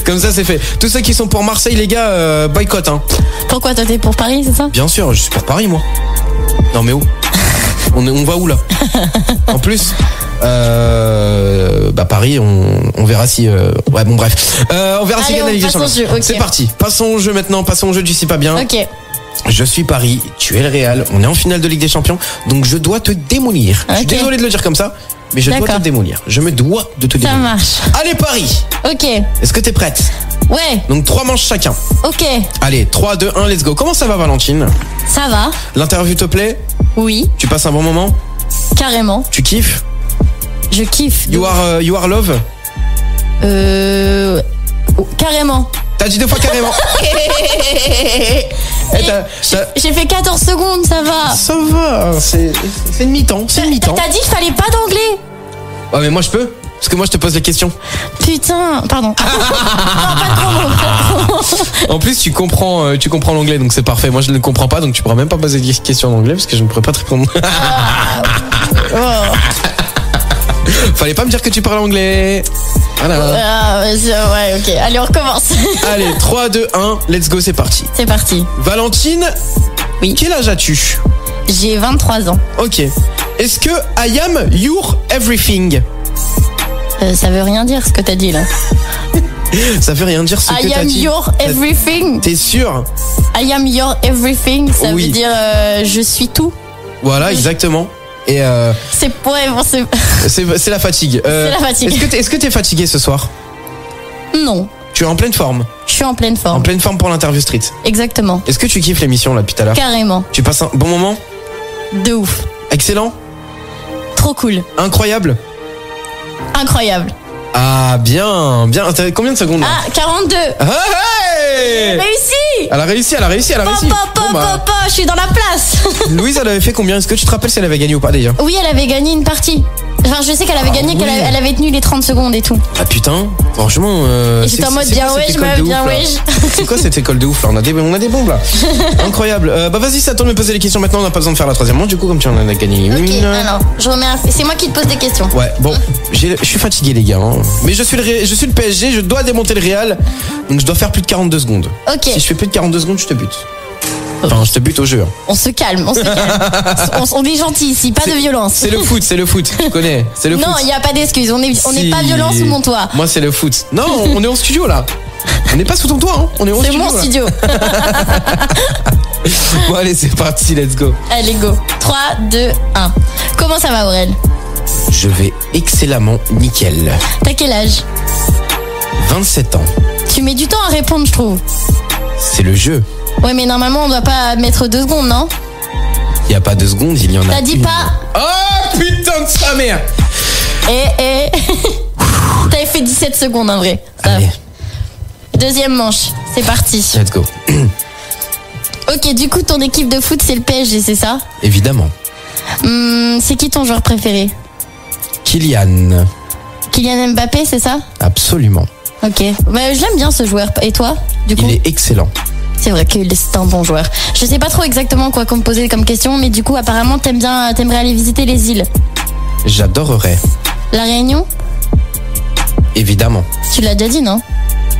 comme ça c'est fait. Tous ceux qui sont pour Marseille, les gars, boycott. Pourquoi toi t'es pour Paris, c'est ça? Bien sûr, je suis pour Paris moi. Non mais où? On va où là? En plus Paris, on verra si ouais bon bref. On verra si gagne la Ligue des Champions. Okay. C'est parti. Passons au jeu maintenant, passons au jeu du si pas bien. Ok. Je suis Paris, tu es le Real, on est en finale de Ligue des Champions, donc je dois te démolir. Okay. Je suis désolé de le dire comme ça, mais je dois te démolir. Je me dois de te démolir. Ça marche. Allez Paris. Ok. Est-ce que t'es prête? Ouais. Donc 3 manches chacun. Ok. Allez, 3, 2, 1, let's go. Comment ça va Valentine? Ça va. L'interview te plaît? Oui. Tu passes un bon moment? Carrément. Tu kiffes? Je kiffe. You are love? Carrément. T'as dit 2 fois carrément. J'ai fait 14 secondes, ça va. Ça va, c'est une mi-temps, c'est une mi-temps. T'as dit qu'il fallait pas d'anglais. Ouais mais moi je peux. Parce que moi je te pose les questions. Putain, pardon. Non, pas trop. En plus tu comprends l'anglais, donc c'est parfait. Moi je ne le comprends pas, donc tu pourras même pas poser des questions en anglais parce que je ne pourrais pas te répondre. Fallait pas me dire que tu parles anglais. Voilà. Ouais, ok. Allez, on recommence. Allez, 3, 2, 1, let's go, c'est parti. C'est parti. Valentine, Oui. quel âge as-tu? J'ai 23 ans. Ok. Est-ce que I am your everything? Ça veut rien dire ce que t'as dit là. Ça veut rien dire ce que I t'as am dit. your everything. T'es sûr? I am your everything. Ça Oui. veut dire je suis tout. Voilà, exactement. Et C'est ouais, bon, c'est c'est la fatigue. C'est la fatigue. Est-ce que t'es fatigué ce soir? non. Tu es en pleine forme. Je suis en pleine forme. En pleine forme pour l'interview street. Exactement. Est-ce que tu kiffes l'émission là depuis tout à l'heure? Carrément. Tu passes un bon moment? De ouf. Excellent? Trop cool. Incroyable? Incroyable. Ah bien, bien. T'as combien de secondes là? Ah, 42. Hey Réussi. Elle a réussi. Bon, bah, Je suis dans la place. Louise, elle avait fait combien? Est-ce que tu te rappelles si elle avait gagné ou pas déjà? Oui, elle avait gagné une partie. Enfin, je sais qu'elle avait gagné, oui. elle avait tenu les 30 secondes et tout. Ah putain, franchement. Et j'étais en mode bien quoi ouais, cette je école me de bien ouf, là ouais. C'est quoi cette école de ouf là? On a des bombes là. Incroyable. Bah vas-y, c'est à toi de me poser les questions maintenant. On n'a pas besoin de faire la troisième manche du coup, comme tu en as gagné Ok, une. alors, je remets c'est moi qui te pose des questions. Ouais, bon, je suis fatigué les gars. Hein. Mais je suis le PSG, je dois démonter le Real. Donc je dois faire plus de 42 secondes. Ok. Si je fais plus de 42 secondes, je te bute. Enfin, je te bute au jeu. Hein. On se calme. On est gentil ici, pas de violence. C'est le foot, tu connais. C'est le foot. Non, il n'y a pas d'excuse. On n'est Si. pas violent sous mon toit. Moi, c'est le foot. Non, on est en studio là. On n'est pas sous ton toit, hein. On est en C'est studio. mon là. studio. Bon, allez, c'est parti, let's go. Allez, go. 3, 2, 1. Comment ça va, Aurel? Je vais excellemment nickel. T'as quel âge? 27 ans. Tu mets du temps à répondre, je trouve. C'est le jeu. Ouais, mais normalement, on doit pas mettre 2 secondes, non? Il n'y a pas 2 secondes, il y en a. T'as dit une. pas. Oh putain de sa mère. T'avais fait 17 secondes en vrai. Ça va. Allez, Deuxième manche, c'est parti. let's go. Ok, du coup, ton équipe de foot, c'est le PSG, c'est ça? Évidemment. C'est qui ton joueur préféré? Kylian. Kylian Mbappé, c'est ça? Absolument. Ok. Mais je l'aime bien ce joueur. Et toi, du coup? Il est excellent. C'est vrai que c'est un bon joueur. Je sais pas trop exactement quoi me poser comme question, mais du coup, apparemment, t'aimerais aller visiter les îles. J'adorerais. La Réunion? Évidemment. Tu l'as déjà dit, non?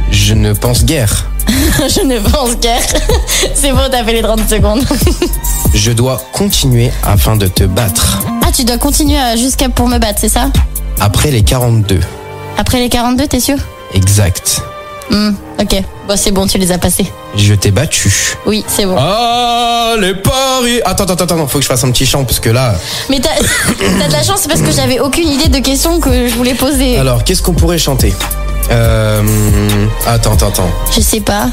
Je ne pense guère. Je ne pense guère. C'est bon, t'as fait les 30 secondes. Je dois continuer afin de te battre. Ah, tu dois continuer jusqu'à pour me battre, c'est ça? Après les 42. Après les 42, t'es sûr? Exact. Ok. Bon, c'est bon, tu les as passés. Je t'ai battu. Oui, c'est bon. Ah, les paris. Attends, faut que je fasse un petit chant parce que là. Mais t'as de la chance parce que j'avais aucune idée de questions que je voulais poser. Alors, qu'est-ce qu'on pourrait chanter? Attends. Je sais pas.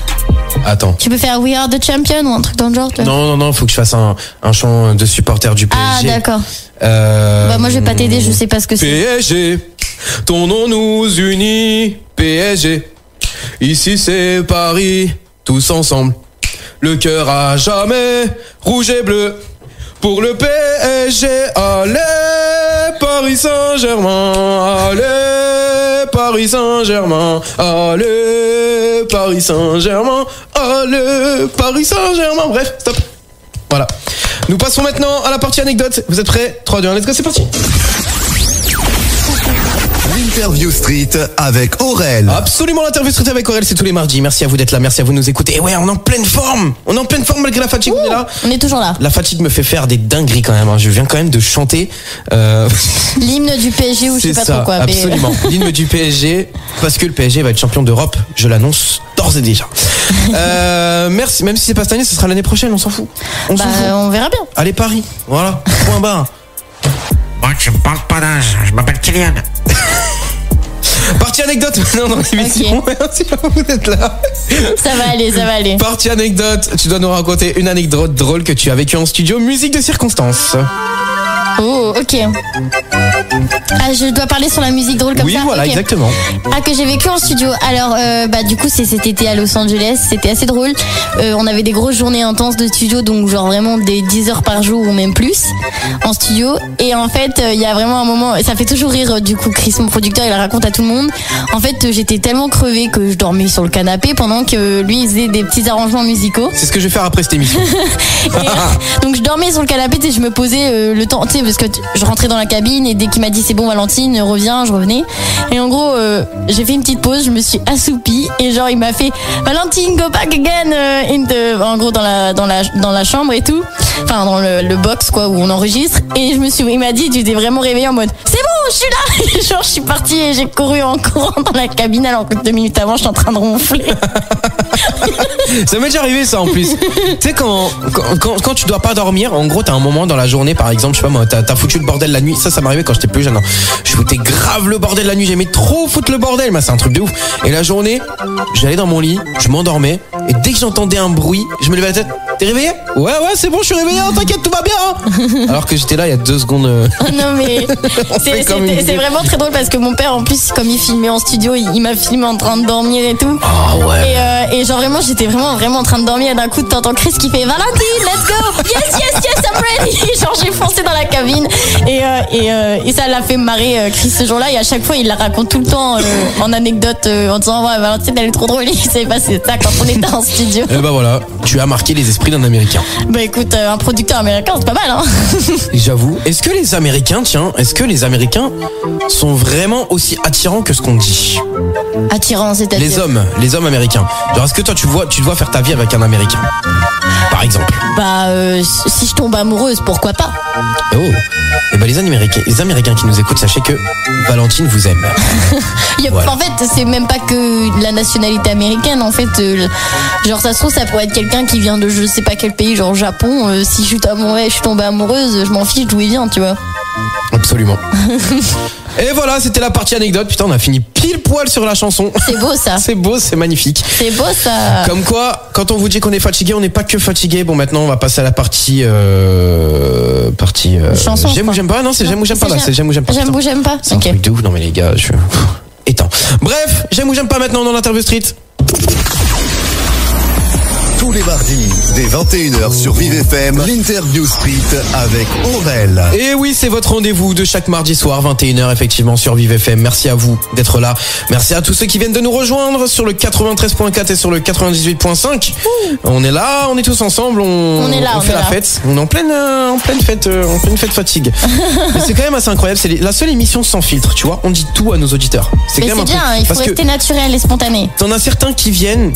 Attends. Tu peux faire We Are the Champion ou un truc dans le genre, toi? Non, faut que je fasse un chant de supporter du PSG. Ah, d'accord. Bah, moi, je vais pas t'aider, je sais pas ce que c'est. PSG, ton nom nous unit. PSG, ici c'est Paris, tous ensemble. Le cœur à jamais, rouge et bleu. Pour le PSG, allez, Paris Saint-Germain, allez, Paris Saint-Germain, allez, Paris Saint-Germain, allez, Paris Saint-Germain. Bref, stop. Voilà. Nous passons maintenant à la partie anecdote. Vous êtes prêts? 3, 2, 1, let's go, c'est parti. L'interview street avec Aurel. Absolument, l'interview street avec Aurel, c'est tous les mardis. Merci à vous d'être là, merci à vous de nous écouter. Et ouais, on est en pleine forme. On est en pleine forme malgré la fatigue. On est là. On est toujours là. La fatigue me fait faire des dingueries quand même. Hein. Je viens quand même de chanter. L'hymne du PSG ou je sais pas ça, trop quoi. Absolument. L'hymne du PSG, parce que le PSG va être champion d'Europe. Je l'annonce d'ores et déjà. Merci. Même si c'est pas cette année, ce sera l'année prochaine. On s'en fout. On verra bien. Allez Paris. Voilà. Point barre. Moi, tu me parles pas d'âge, je m'appelle Kylian. Partie anecdote maintenant dans l'émission. Ok. Merci à vous d'être là. Ça va aller. Partie anecdote, tu dois nous raconter une anecdote drôle que tu as vécue en studio. Musique de circonstance. Oh, ok. Ah, je dois parler sur la musique drôle comme Oui, ça. voilà, Ok. exactement. Ah, que j'ai vécu en studio. Alors, du coup, c'est cet été à Los Angeles. C'était assez drôle. On avait des grosses journées intenses de studio, donc genre vraiment des 10 heures par jour ou même plus en studio. Et en fait, il y a vraiment un moment, ça fait toujours rire du coup Chris, mon producteur, il la raconte à tout le monde. En fait, j'étais tellement crevée que je dormais sur le canapé pendant que lui il faisait des petits arrangements musicaux. C'est ce que je vais faire après cette émission. Donc je dormais sur le canapé, tu sais, je me posais le temps, tu sais, parce que je rentrais dans la cabine et dès qu'il m'a dit c'est bon Valentine, reviens, je revenais. Et en gros, j'ai fait une petite pause, je me suis assoupie et genre il m'a fait Valentine, go back again en gros dans la chambre et tout, enfin dans le box quoi où on enregistre. Et il m'a dit tu t'es vraiment réveillée en mode c'est bon, je suis là. Et genre je suis partie et j'ai couru en courant dans la cabine alors que 2 minutes avant j'étais en train de ronfler. Ça m'est déjà arrivé ça en plus. Tu sais quand tu dois pas dormir, en gros t'as un moment dans la journée par exemple, je sais pas moi, t'as foutu le bordel la nuit. Ça m'est arrivé quand j'étais plus jeune. Hein. Je foutais grave le bordel la nuit, j'aimais trop foutre le bordel, mais c'est un truc de ouf. Et la journée, j'allais dans mon lit, je m'endormais et dès que j'entendais un bruit, je me levais la tête. T'es réveillé ? Ouais, c'est bon, je suis réveillé, hein, t'inquiète, tout va bien. Hein. Alors que j'étais là il y a 2 secondes. Non mais c'est vraiment très drôle parce que mon père en plus comme il filmait en studio, il m'a filmé en train de dormir et tout. Ah ouais. Et genre vraiment j'étais vraiment en train de dormir et d'un coup t'entends Chris qui fait Valentine, let's go, yes I'm ready. Genre j'ai foncé dans la cabine et ça l'a fait marrer Chris ce jour-là et à chaque fois il la raconte tout le temps en anecdote en disant ouais Valentine elle est trop drôle. Il s'est passé ça quand on était en studio. Et bah voilà, tu as marqué les esprits d'un Américain. Bah écoute, un producteur américain c'est pas mal hein. J'avoue. Est-ce que les Américains sont vraiment aussi attirants que ce qu'on dit? Attirant, c'est-à-dire Les hommes américains. Genre est-ce que toi tu dois faire ta vie avec un Américain par exemple? Bah si je tombe amoureuse, pourquoi pas? Oh. Et bah les Américains qui nous écoutent, sachez que Valentine vous aime. Voilà. En fait, c'est même pas que la nationalité américaine. En fait, genre ça se trouve, ça pourrait être quelqu'un qui vient de je sais pas quel pays, genre Japon. Si je suis tombée amoureuse, je m'en fiche d'où il vient, tu vois. Absolument. Et voilà, c'était la partie anecdote. Putain, on a fini pile poil sur la chanson. C'est beau ça. C'est beau, c'est magnifique. C'est beau ça. Comme quoi, quand on vous dit qu'on est fatigué, on n'est pas que fatigué. Bon, maintenant, on va passer à la partie chanson. J'aime ou j'aime pas. Non, c'est j'aime ou j'aime pas là. C'est j'aime ou j'aime pas. J'aime ou j'aime pas. C'est un truc de ouf. Non mais les gars, éteins. Bref, j'aime ou j'aime pas maintenant dans l'interview street. Tous les mardis, dès 21h sur Vive FM, l'interview street avec Aurel. Et oui, c'est votre rendez-vous de chaque mardi soir, 21h, effectivement, sur Vive FM. Merci à vous d'être là. Merci à tous ceux qui viennent de nous rejoindre sur le 93.4 et sur le 98.5. On est là, on est tous ensemble, on fait la fête. On est en pleine fête fatigue. Mais c'est quand même assez incroyable. C'est la seule émission sans filtre, tu vois. On dit tout à nos auditeurs. Mais c'est bien, il faut rester naturel et spontané. T'en as certains qui viennent,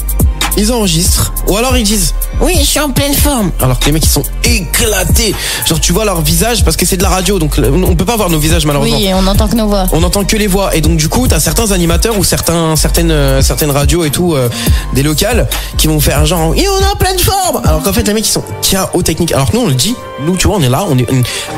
ils enregistrent, ou alors ils disent oui je suis en pleine forme, alors que les mecs ils sont éclatés, genre tu vois leur visage parce que c'est de la radio donc on peut pas voir nos visages malheureusement. Oui, on n'entend que nos voix. On n'entend que les voix et donc du coup t'as certains animateurs ou certaines radios et tout des locales qui vont faire genre et on est en pleine forme alors qu'en fait les mecs ils sont KO technique, alors que nous on le dit, nous tu vois on est là, on est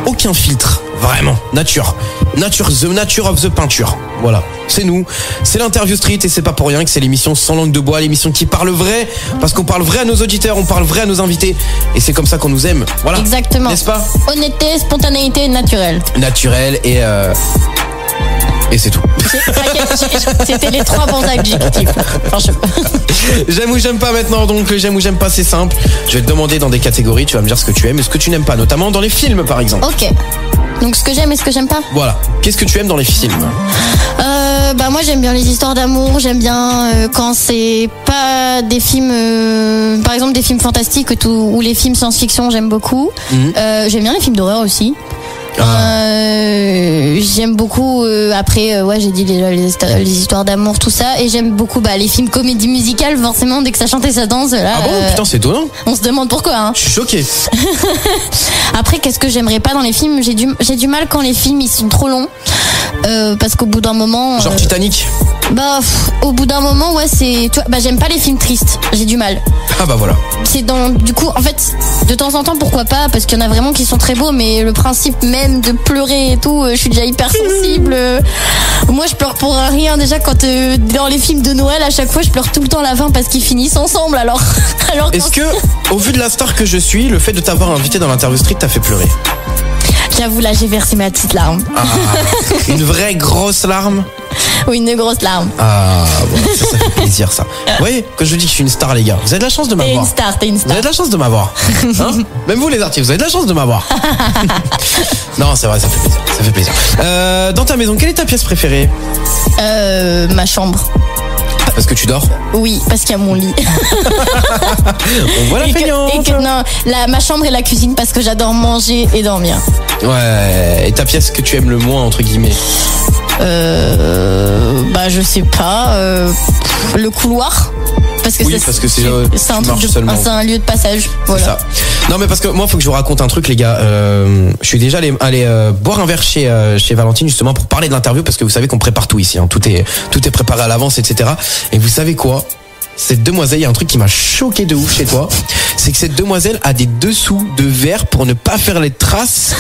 aucun filtre, vraiment nature, the nature of the peinture, voilà, c'est nous, c'est l'interview street et c'est pas pour rien que c'est l'émission sans langue de bois, l'émission qui parle vrai parce qu'on parle vrai à nos auditeurs, on parle vrai à nos invités et c'est comme ça qu'on nous aime, voilà. Exactement. N'est-ce pas? Honnêteté, spontanéité, naturel et c'est tout. C'était les 3 bons adjectifs. J'aime ou j'aime pas maintenant, donc j'aime ou j'aime pas c'est simple. Je vais te demander dans des catégories, tu vas me dire ce que tu aimes et ce que tu n'aimes pas, notamment dans les films par exemple. Ok. Donc ce que j'aime et ce que j'aime pas. Voilà. Qu'est-ce que tu aimes dans les films? Moi j'aime bien les histoires d'amour, j'aime bien quand c'est pas des films, par exemple des films fantastiques ou les films science-fiction, j'aime beaucoup. J'aime bien les films d'horreur aussi. J'aime beaucoup après j'ai dit les histoires d'amour tout ça et j'aime beaucoup les films comédie musicale forcément dès que ça chante et ça danse là. Ah bon putain c'est étonnant. On se demande pourquoi hein. Je suis choqué. Après qu'est-ce que j'aimerais pas dans les films, j'ai du mal quand les films ils sont trop longs parce qu'au bout d'un moment genre Titanic. Au bout d'un moment j'aime pas les films tristes, j'ai du mal. Ah bah voilà. C'est du coup en fait de temps en temps pourquoi pas parce qu'il y en a vraiment qui sont très beaux mais le principe même de pleurer et tout, je suis déjà hyper sensible. Moi je pleure pour rien déjà quand dans les films de Noël à chaque fois je pleure tout le temps à la fin parce qu'ils finissent ensemble alors est-ce que au vu de la star que je suis, le fait de t'avoir invité dans l'interview street t'a fait pleurer? J'avoue, là, j'ai versé ma petite larme. Ah, une vraie grosse larme. Oui, une grosse larme. Ah, bon, ça fait plaisir ça. Vous voyez, quand je dis que je suis une star, les gars, vous avez de la chance de T'es m'avoir. une Vous star. avez de la chance de m'avoir. Hein, même vous, les artistes, vous avez de la chance de m'avoir. Non, c'est vrai, ça fait plaisir. Ça fait plaisir. Dans ta maison, quelle est ta pièce préférée? Ma chambre. Parce que tu dors? Oui, parce qu'il y a mon lit. On voit la feignante. Non, ma chambre et la cuisine parce que j'adore manger et dormir. Ouais, et ta pièce que tu aimes le moins, entre guillemets? Je sais pas. Le couloir. Parce que oui, parce que c'est un truc c'est un lieu de passage. Voilà. C'est ça. Non, mais parce que moi, faut que je vous raconte un truc, les gars. Je suis déjà allé boire un verre chez Valentine, justement, pour parler de l'interview, parce que vous savez qu'on prépare tout ici, hein. Tout est préparé à l'avance, etc. Et vous savez quoi? Cette demoiselle, il y a un truc qui m'a choqué de ouf chez toi, c'est que cette demoiselle a des dessous de verre pour ne pas faire les traces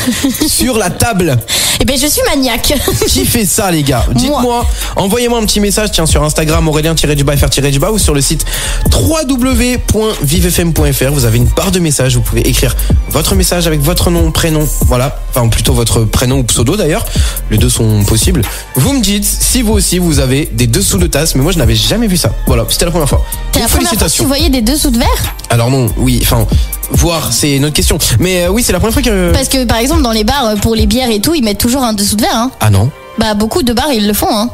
sur la table. Eh ben, je suis maniaque. Qui fait ça, les gars? Dites-moi, envoyez-moi un petit message, tiens, sur Instagram, Aurélien-FR-, ou sur le site www.vivefm.fr. Vous avez une barre de messages, vous pouvez écrire votre message avec votre nom, prénom, voilà, enfin plutôt votre prénom ou pseudo d'ailleurs, les deux sont possibles. Vous me dites si vous aussi vous avez des dessous de tasse, mais moi je n'avais jamais vu ça. Voilà, c'était la première fois. C'est la première fois que tu voyais des dessous de verre? Alors non, oui, enfin, voir, c'est une autre question. Mais oui, c'est la première fois que... Parce que par exemple, dans les bars, pour les bières et tout, ils mettent toujours un dessous de verre. Hein. Ah non? Bah, beaucoup de bars, ils le font. Hein.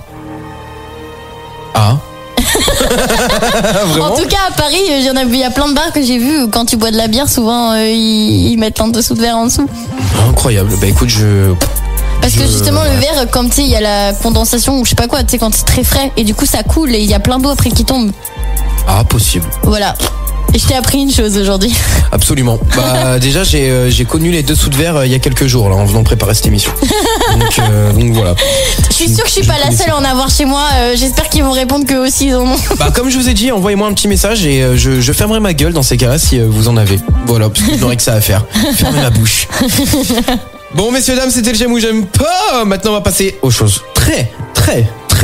Ah. En tout cas, à Paris, il y a plein de bars que j'ai vus où quand tu bois de la bière, souvent, ils mettent un dessous de verre en dessous. Incroyable. Bah écoute, Parce que justement, le verre, comme tu sais, il y a la condensation ou je sais pas quoi, tu sais, quand c'est très frais, et du coup, ça coule et il y a plein d'eau après qui tombe. Ah, possible. Voilà. Et je t'ai appris une chose aujourd'hui. Absolument. Bah déjà j'ai connu les dessous de verre il y a quelques jours là en venant préparer cette émission. Donc voilà. Je suis sûre que je suis pas la seule à en avoir chez moi. J'espère qu'ils vont répondre qu'eux aussi ils en ont. Bah comme je vous ai dit, envoyez-moi un petit message et je fermerai ma gueule dans ces cas-là si vous en avez. Voilà, parce que je n'aurai que ça à faire. Fermez la bouche. Bon messieurs dames, c'était le j'aime ou j'aime pas. Maintenant on va passer aux choses très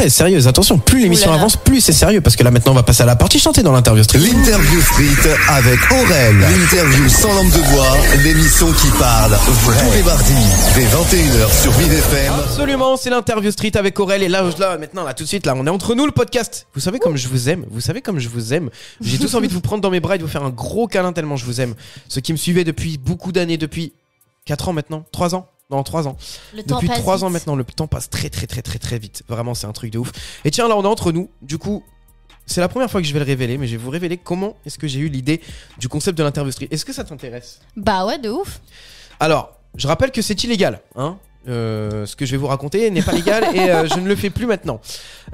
sérieuses. Attention, plus l'émission avance, plus c'est sérieux parce que là maintenant on va passer à la partie chantée dans l'interview street. L'interview street avec Aurel. L'interview sans langue de bois, l'émission qui parle vrai. Tous les mardis dès 21h sur Vive FM. Absolument, c'est l'interview street avec Aurel et là maintenant là tout de suite là on est entre nous le podcast. Vous savez comme je vous aime, vous savez comme je vous aime. J'ai tous envie de vous prendre dans mes bras et de vous faire un gros câlin tellement je vous aime. Ceux qui me suivaient depuis beaucoup d'années, depuis 4 ans maintenant, 3 ans. Non, 3 ans. Depuis 3 ans maintenant, le temps passe très vite. Vraiment, c'est un truc de ouf. Et tiens, là, on est entre nous. Du coup, c'est la première fois que je vais le révéler, mais je vais vous révéler comment est-ce que j'ai eu l'idée du concept de l'interview street. Est-ce que ça t'intéresse? Bah ouais, de ouf. Alors, je rappelle que c'est illégal, hein. Ce que je vais vous raconter n'est pas légal et je ne le fais plus maintenant.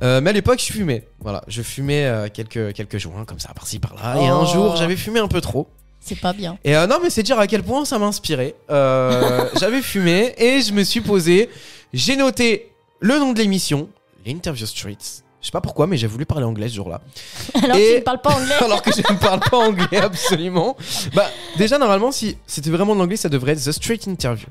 Mais à l'époque, je fumais. Voilà, je fumais quelques joints comme ça, par-ci, par-là. Et un jour, j'avais fumé un peu trop. C'est pas bien. Et non, mais c'est dire à quel point ça m'a inspiré. J'avais fumé et je me suis posé. J'ai noté le nom de l'émission, l'Interview Streets. Je sais pas pourquoi, mais j'ai voulu parler anglais ce jour-là. Alors que tu ne parles pas anglais. Alors que je ne parle pas anglais, absolument. Bah, déjà, normalement, si c'était vraiment de l'anglais, ça devrait être The Street Interview.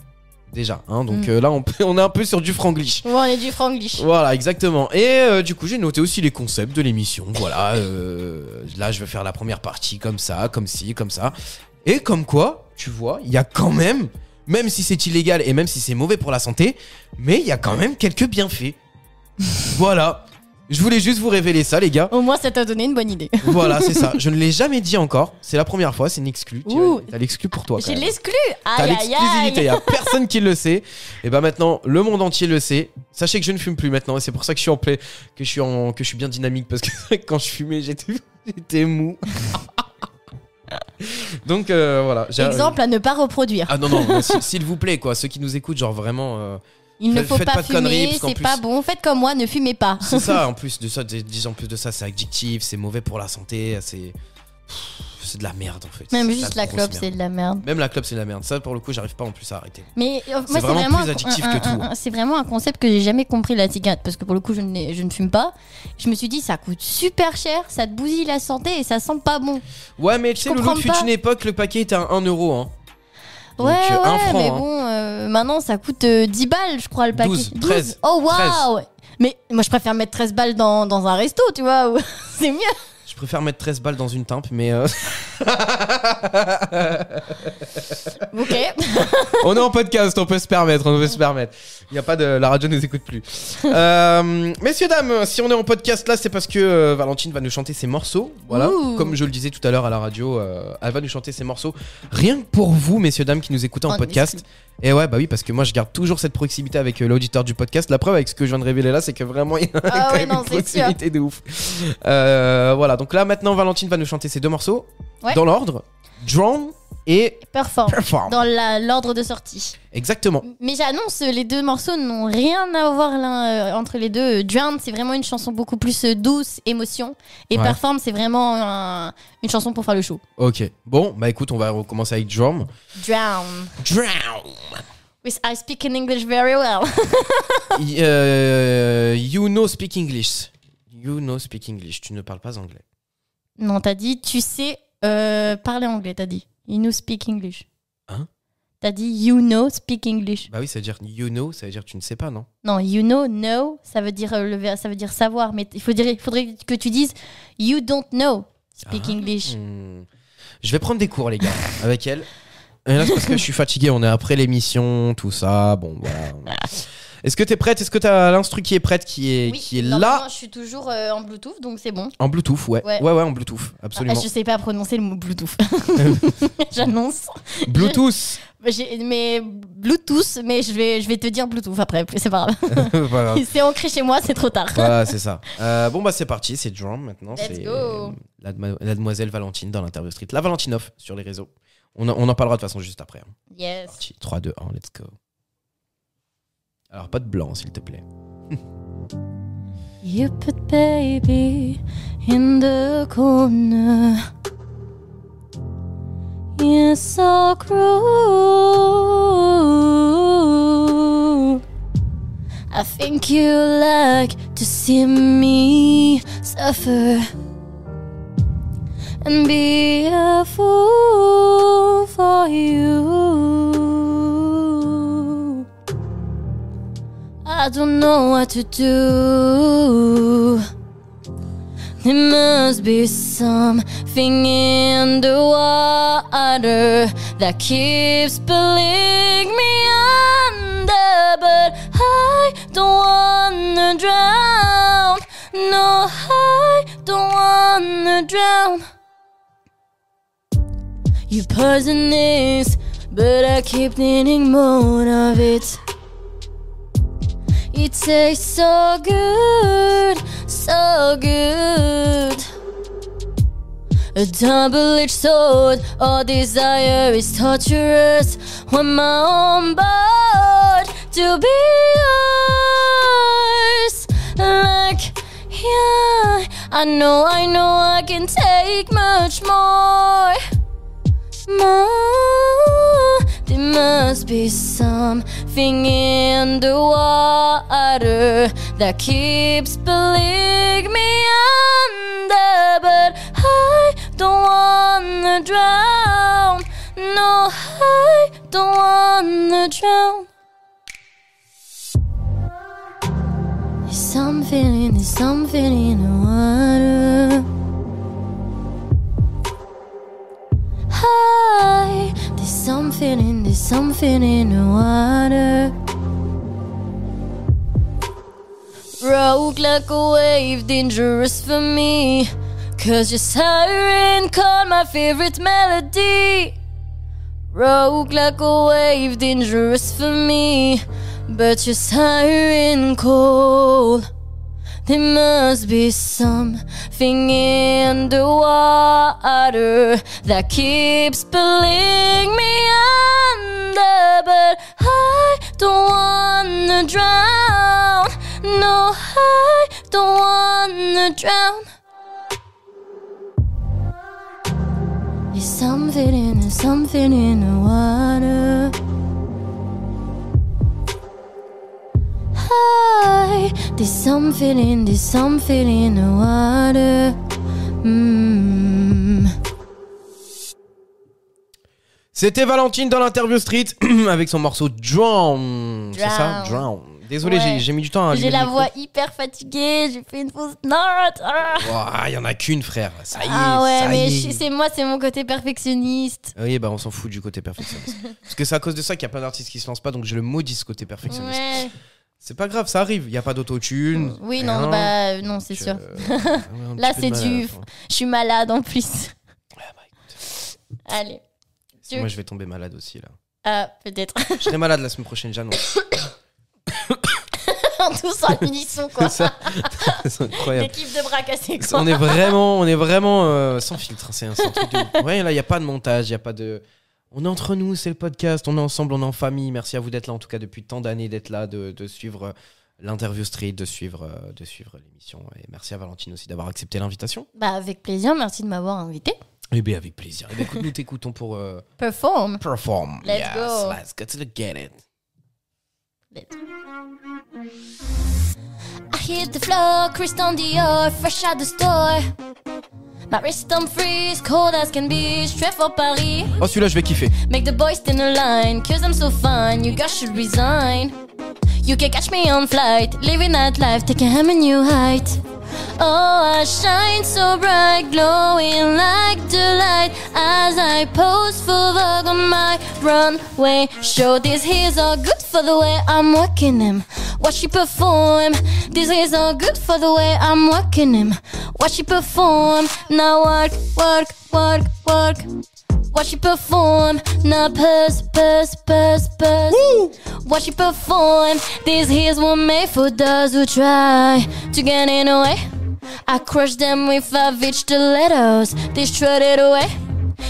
Déjà, hein, donc là on est un peu sur du franglish. Ouais, on est du franglish. Voilà, exactement. Et du coup j'ai noté aussi les concepts de l'émission. Voilà, là je vais faire la première partie comme ça, comme ci, comme ça. Et comme quoi, tu vois, il y a quand même si c'est illégal et même si c'est mauvais pour la santé, mais il y a quand même quelques bienfaits. Voilà. Je voulais juste vous révéler ça, les gars. Au moins, ça t'a donné une bonne idée. Voilà, c'est ça. Je ne l'ai jamais dit encore. C'est la première fois, c'est une exclue. T'as l'exclu pour toi. J'ai l'exclu. T'as l'exclusivité, il n'y a personne qui le sait. Et bah maintenant, le monde entier le sait. Sachez que je ne fume plus maintenant. Et c'est pour ça que je suis en play, que je suis bien dynamique. Parce que quand je fumais, j'étais mou. Donc voilà. Exemple à ne pas reproduire. Ah non, s'il vous plaît, quoi. Ceux qui nous écoutent, genre vraiment. Il ne faut pas fumer, c'est pas bon. Faites comme moi, ne fumez pas. C'est ça, en plus de ça, c'est addictif, c'est mauvais pour la santé, c'est de la merde en fait. Même juste la clope, c'est de la merde. Même la clope, c'est de la merde. Ça, pour le coup, j'arrive pas en plus à arrêter. Mais moi, c'est vraiment plus addictif que tout. C'est vraiment un concept que j'ai jamais compris, la cigarette, parce que pour le coup, je ne fume pas. Je me suis dit, ça coûte super cher, ça te bousille la santé et ça sent pas bon. Ouais, mais tu sais, Loulou, fut une époque, le paquet était à 1 euro, hein. Donc, ouais, franc, mais hein. bon, maintenant ça coûte 10 balles, je crois, le paquet. 13. Oh waouh! Mais moi je préfère mettre 13 balles dans un resto, tu vois, c'est mieux. Je préfère mettre 13 balles dans une timpe, mais Ok. On est en podcast, on peut se permettre. Il y a pas de, la radio nous écoute plus. Messieurs dames, si on est en podcast là, c'est parce que Valentine va nous chanter ses morceaux. Voilà, comme je le disais tout à l'heure à la radio, elle va nous chanter ses morceaux. Rien que pour vous, messieurs dames, qui nous écoutez en podcast. Et ouais, bah oui, parce que moi je garde toujours cette proximité avec l'auditeur du podcast. La preuve avec ce que je viens de révéler là, c'est que vraiment il y a une proximité de ouf. Voilà, donc là maintenant Valentine va nous chanter ces deux morceaux dans l'ordre, Drown et Perform. Dans l'ordre de sortie. Exactement. Mais j'annonce, les deux morceaux n'ont rien à voir l'un entre les deux. Drown, c'est vraiment une chanson beaucoup plus douce, émotion. Et Perform, c'est vraiment une chanson pour faire le show. Ok. Bon, bah écoute, on va recommencer avec Drown. Drown. I speak in English very well. You know speak English. You know speak English. Tu ne parles pas anglais. Non, t'as dit, tu sais parler anglais, t'as dit. You know speak English. Hein? T'as dit you know speak English. Bah oui, ça veut dire you know, ça veut dire tu ne sais pas, non? Non, you know, ça veut dire ça veut dire savoir, mais il faudrait que tu dises you don't know speak English. Je vais prendre des cours, les gars, avec elle. Et là, c'est parce que je suis fatigué, on est après l'émission, tout ça, bon voilà. Est-ce que t'es prête? Est-ce que t'as l'instru qui est prête, qui est là? Je suis toujours en Bluetooth, donc c'est bon. En Bluetooth, ouais, en Bluetooth, absolument. Je sais pas prononcer le mot Bluetooth. J'annonce. Bluetooth. Mais Bluetooth, mais je vais te dire Bluetooth après, c'est pas grave. Voilà. C'est ancré chez moi, c'est trop tard. Voilà, c'est ça. Bon bah c'est parti, c'est Drum maintenant. Let's go. La demoiselle Valentine dans l'Interview Street. La Valentinoff sur les réseaux. On en parlera de toute façon juste après. Yes. Parti. 3, 2, 1, let's go. Alors, pas de blanc, s'il te plaît. You put baby in the corner. You're so cruel. I think you like to see me suffer and be a fool for you. I don't know what to do. There must be something in the water that keeps pulling me under, but I don't wanna drown. No, I don't wanna drown. You poisonous, but I keep needing more of it. It tastes so good, so good. A double-edged sword, all desire is torturous. Want my own board to be yours. Like, yeah, I know I can take much more. There must be something in the water that keeps pulling me under, but I don't wanna drown. No, I don't wanna drown. There's something in the water. There's something in the water. Broke like a wave, dangerous for me. 'Cause your siren called my favorite melody. Broke like a wave, dangerous for me. But your siren called. There must be something in the water that keeps pulling me under, but I don't wanna drown. No, I don't wanna drown. There's something in the water. There's something in the water. C'était Valentine dans l'Interview Street avec son morceau Drown. C'est ça? Drown. Désolé, Ouais. j'ai mis du temps à J'ai allumer la le micro. voix hyper fatiguée, j'ai fait une fausse note. Ouah, il y en a qu'une, frère. Ça y est, Ah ouais, ça mais y est. c'est mon côté perfectionniste. Oui, bah on s'en fout du côté perfectionniste. Parce que c'est à cause de ça qu'il y a plein d'artistes qui se lancent pas, donc je le maudis ce côté perfectionniste. Ouais. C'est pas grave, ça arrive. Il y a pas d'autotune. Oui, rien. non, bah non, c'est sûr. Un Là, petit peu c'est de mal à du. la fin. Je suis malade en plus. Ah, bah, écoute. Allez. Tu- Moi, je vais tomber malade aussi là. Ah, peut-être. Je serai malade la semaine prochaine, j'annonce. Tous en unisson, quoi. C'est ça. C'est incroyable. L'équipe de bras cassés, quoi. On est vraiment sans filtre. C'est un truc de ouf. Ouais, là, il y a pas de montage, il y a pas de. On est entre nous, c'est le podcast, on est ensemble, on est en famille. Merci à vous d'être là, en tout cas depuis tant d'années, d'être là, de suivre l'interview street, de suivre l'émission. Et merci à Valentine aussi d'avoir accepté l'invitation. Bah, avec plaisir, merci de m'avoir invité. Eh bien, avec plaisir. Eh bien, écoute, nous t'écoutons pour Perform. perform. Let's Yes, go. Let's go to the get it. I hit the floor, Christian Dior, fresh out the store. My wrist on freeze, cold as can be, straight for Paris. Oh, celui-là, je vais kiffer. Make the boys stand in line, cause I'm so fine, you guys should resign. You can catch me on flight, living that life, taking a new height. Oh, I shine so bright, glowing like the light as I pose for Vogue on my runway show. These heels are good for the way I'm working them. Watch she perform. These heels are good for the way I'm working them. Watch she perform. Now work, work, work, work. Watch she perform. Now purse, purse, purse, purse. Watch she perform. These heels were made for those who try to get in the way. I crush them with 5-inch stilettos. They strutted away.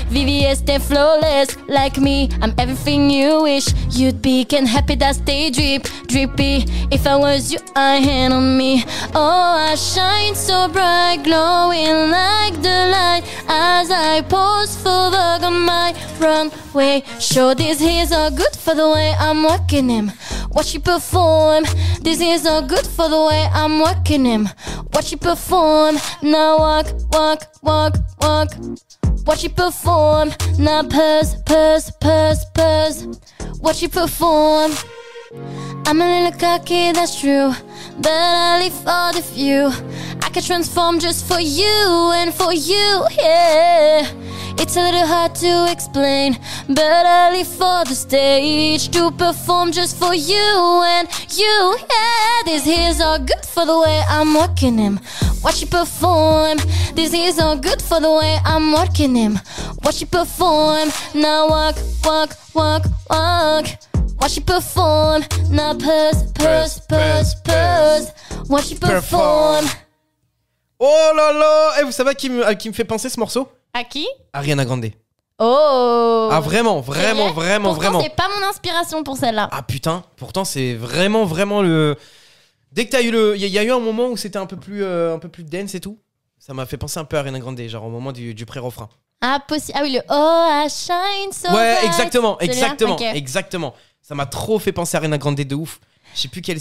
VVS, they're flawless. Like me, I'm everything you wish you'd be. Can't happy that stay drippy. If I was you, I hand on me. Oh, I shine so bright, glowing like the light as I pose for Vogue on my runway show. These heels are good for the way I'm working him. Watch you perform. These heels are good for the way I'm working him. Watch you perform. Now walk, walk, walk, walk. Watch you perform. Now purse, purse, purse, purse. Watch you perform. I'm a little cocky, that's true, but I live for the few. I can transform just for you and for you, yeah. It's a little hard to explain, but I live for the stage to perform just for you and you, yeah. These heels are good for the way I'm working him. Watch you perform. These heels are good for the way I'm working him. Watch you perform. Now walk, walk, walk, walk. Watch you perform. Now purse, purse, purse, purse. Watch you perform. Oh là là. Eh, vous savez à qui me fait penser ce morceau? À qui? Ariana Grande. Oh. Ah vraiment, C'est vraiment, vrai. vraiment, Pourtant, vraiment. c'est pas mon inspiration pour celle-là. Ah putain, pourtant c'est vraiment, vraiment le... Dès que t'as eu le... Il y a eu un moment où c'était un peu plus dance et tout. Ça m'a fait penser un peu à Ariana Grande, genre au moment du pré-refrain. Ah, ah oui, le Oh, I shine so Ouais, bright. exactement, Celui-là? exactement, Ok. exactement. Ça m'a trop fait penser à Ariana Grande de ouf. Je sais plus quel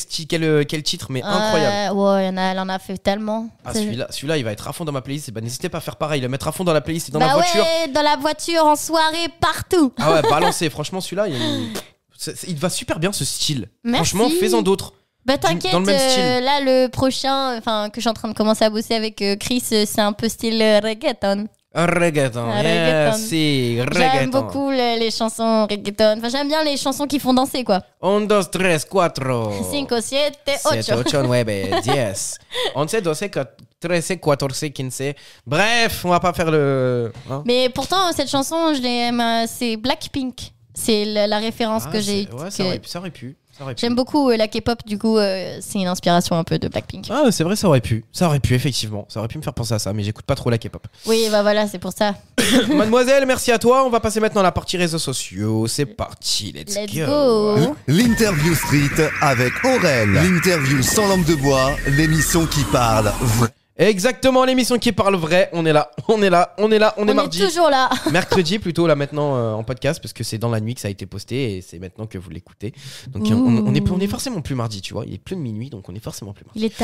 titre, mais incroyable. Ouais, elle en a fait tellement. Ah, C'est- celui-là, il va être à fond dans ma playlist. Et bah, n'hésitez pas à faire pareil, le mettre à fond dans la playlist et dans bah la voiture. ouais, dans la voiture, en soirée, partout. Ah ouais, balancez. Franchement, celui-là, il va super bien ce style. Merci. Franchement, fais-en d'autres. Bah t'inquiète, dans le même style. là le prochain, enfin que je suis en train de commencer à bosser avec Chris, c'est un peu style reggaeton. Reggaeton, Reggaeton. c'est J'aime reggaeton. beaucoup les chansons reggaeton. Enfin j'aime bien les chansons qui font danser quoi. 1, 2, 3, 4. 5, 7, 7, 8. 8, 9, 10. 11, 12, 13, 14, 15. Bref, on va pas faire le... hein. Mais pourtant cette chanson, je l'aime, c'est Blackpink. C'est la référence que j'ai. Ouais, que- ça aurait pu. J'aime beaucoup la K-pop, du coup c'est une inspiration un peu de Blackpink. Ah, c'est vrai, ça aurait pu, effectivement. Ça aurait pu me faire penser à ça, mais j'écoute pas trop la K-pop. Oui bah voilà, c'est pour ça. Mademoiselle, merci à toi. On va passer maintenant à la partie réseaux sociaux. C'est parti, let's go. L'interview street avec Aurel. L'interview sans langue de bois, l'émission qui parle vrai. Exactement, l'émission qui parle vrai. On est là, on est mardi. Toujours là. Mercredi plutôt là maintenant en podcast parce que c'est dans la nuit que ça a été posté et c'est maintenant que vous l'écoutez. Donc Ouh. on est forcément plus mardi, tu vois. Il est plus de minuit donc on est forcément plus mardi. Il est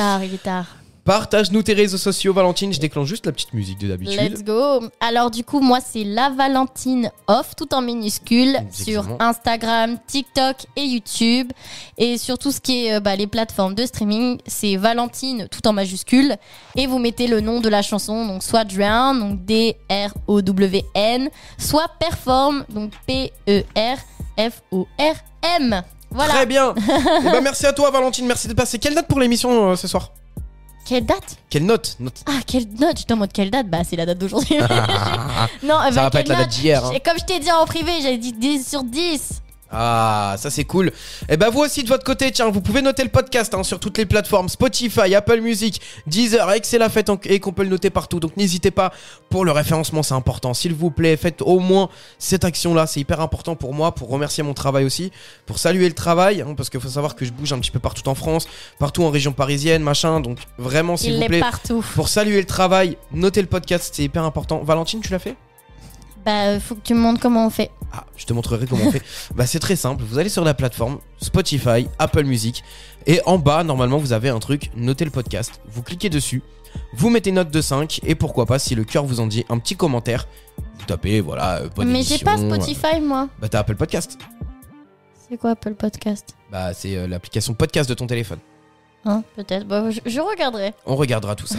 tard. Partage-nous tes réseaux sociaux, Valentine. Je déclenche juste la petite musique de d'habitude. Let's go. Alors du coup, moi c'est la Valentine Off, tout en minuscule, sur Instagram, TikTok et YouTube. Et sur tout ce qui est les plateformes de streaming, c'est Valentine tout en majuscule. Et vous mettez le nom de la chanson, donc soit Drown, donc D-R-O-W-N, soit Perform, donc P-E-R-F-O-R-M. Voilà. Très bien. Et ben merci à toi, Valentine. Merci de passer. Quelle date pour l'émission ce soir? Quelle date? Quelle note? Ah, quelle note? J'étais en mode quelle date? Bah, c'est la date d'aujourd'hui. Non, ça va pas être la date d'hier. Hein. Comme je t'ai dit en privé, j'ai dit 10 sur 10. Ah, ça c'est cool. Et ben vous aussi de votre côté, tiens, vous pouvez noter le podcast sur toutes les plateformes, Spotify, Apple Music, Deezer, et que c'est la fête et qu'on peut le noter partout. Donc n'hésitez pas, pour le référencement c'est important. S'il vous plaît, faites au moins cette action-là, c'est hyper important pour moi, pour remercier mon travail aussi, pour saluer le travail, parce qu'il faut savoir que je bouge un petit peu partout en France, partout en région parisienne, machin. Donc vraiment, s'il vous plaît, partout. Pour saluer le travail, notez le podcast, c'est hyper important. Valentine, tu l'as fait? Bah, faut que tu me montres comment on fait. Ah, je te montrerai comment on fait. Bah, c'est très simple. Vous allez sur la plateforme Spotify, Apple Music, et en bas, normalement, vous avez un truc, notez le podcast. Vous cliquez dessus, vous mettez note de 5, et pourquoi pas, si le cœur vous en dit, un petit commentaire. Vous tapez, voilà, bonne Mais émission, j'ai pas Spotify, moi. Bah, t'as Apple Podcast. C'est quoi Apple Podcast? Bah, c'est l'application podcast de ton téléphone. Hein, peut-être. Bah, je regarderai. On regardera tout ça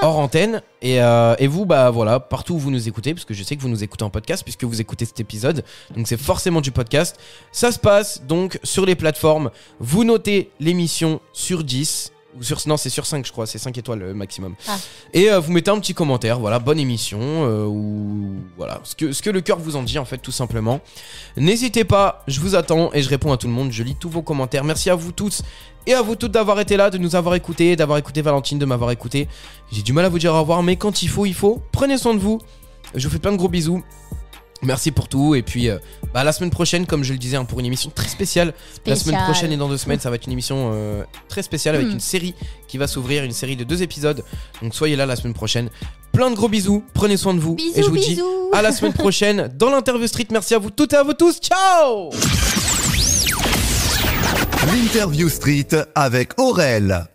hors antenne. Et vous, bah voilà, partout où vous nous écoutez, parce que je sais que vous nous écoutez en podcast, puisque vous écoutez cet épisode, donc c'est forcément du podcast. Ça se passe donc sur les plateformes. Vous notez l'émission sur 10. Ou non, c'est sur 5, je crois, c'est 5 étoiles le maximum. Ah. Et vous mettez un petit commentaire, voilà, bonne émission, ou voilà, ce que le cœur vous en dit, en fait, tout simplement. N'hésitez pas, je vous attends et je réponds à tout le monde, je lis tous vos commentaires. Merci à vous tous et à vous toutes d'avoir été là, de nous avoir écoutés, d'avoir écouté Valentine, de m'avoir écouté. J'ai du mal à vous dire au revoir, mais quand il faut. Prenez soin de vous. Je vous fais plein de gros bisous. Merci pour tout, et puis la semaine prochaine, comme je le disais, pour une émission très spéciale. La semaine prochaine et dans 2 semaines, ça va être une émission très spéciale avec une série qui va s'ouvrir, une série de 2 épisodes. Donc soyez là la semaine prochaine. Plein de gros bisous, prenez soin de vous, bisous, et je vous dis à la semaine prochaine dans l'interview street. Merci à vous toutes et à vous tous, ciao. L'interview street avec Aurel.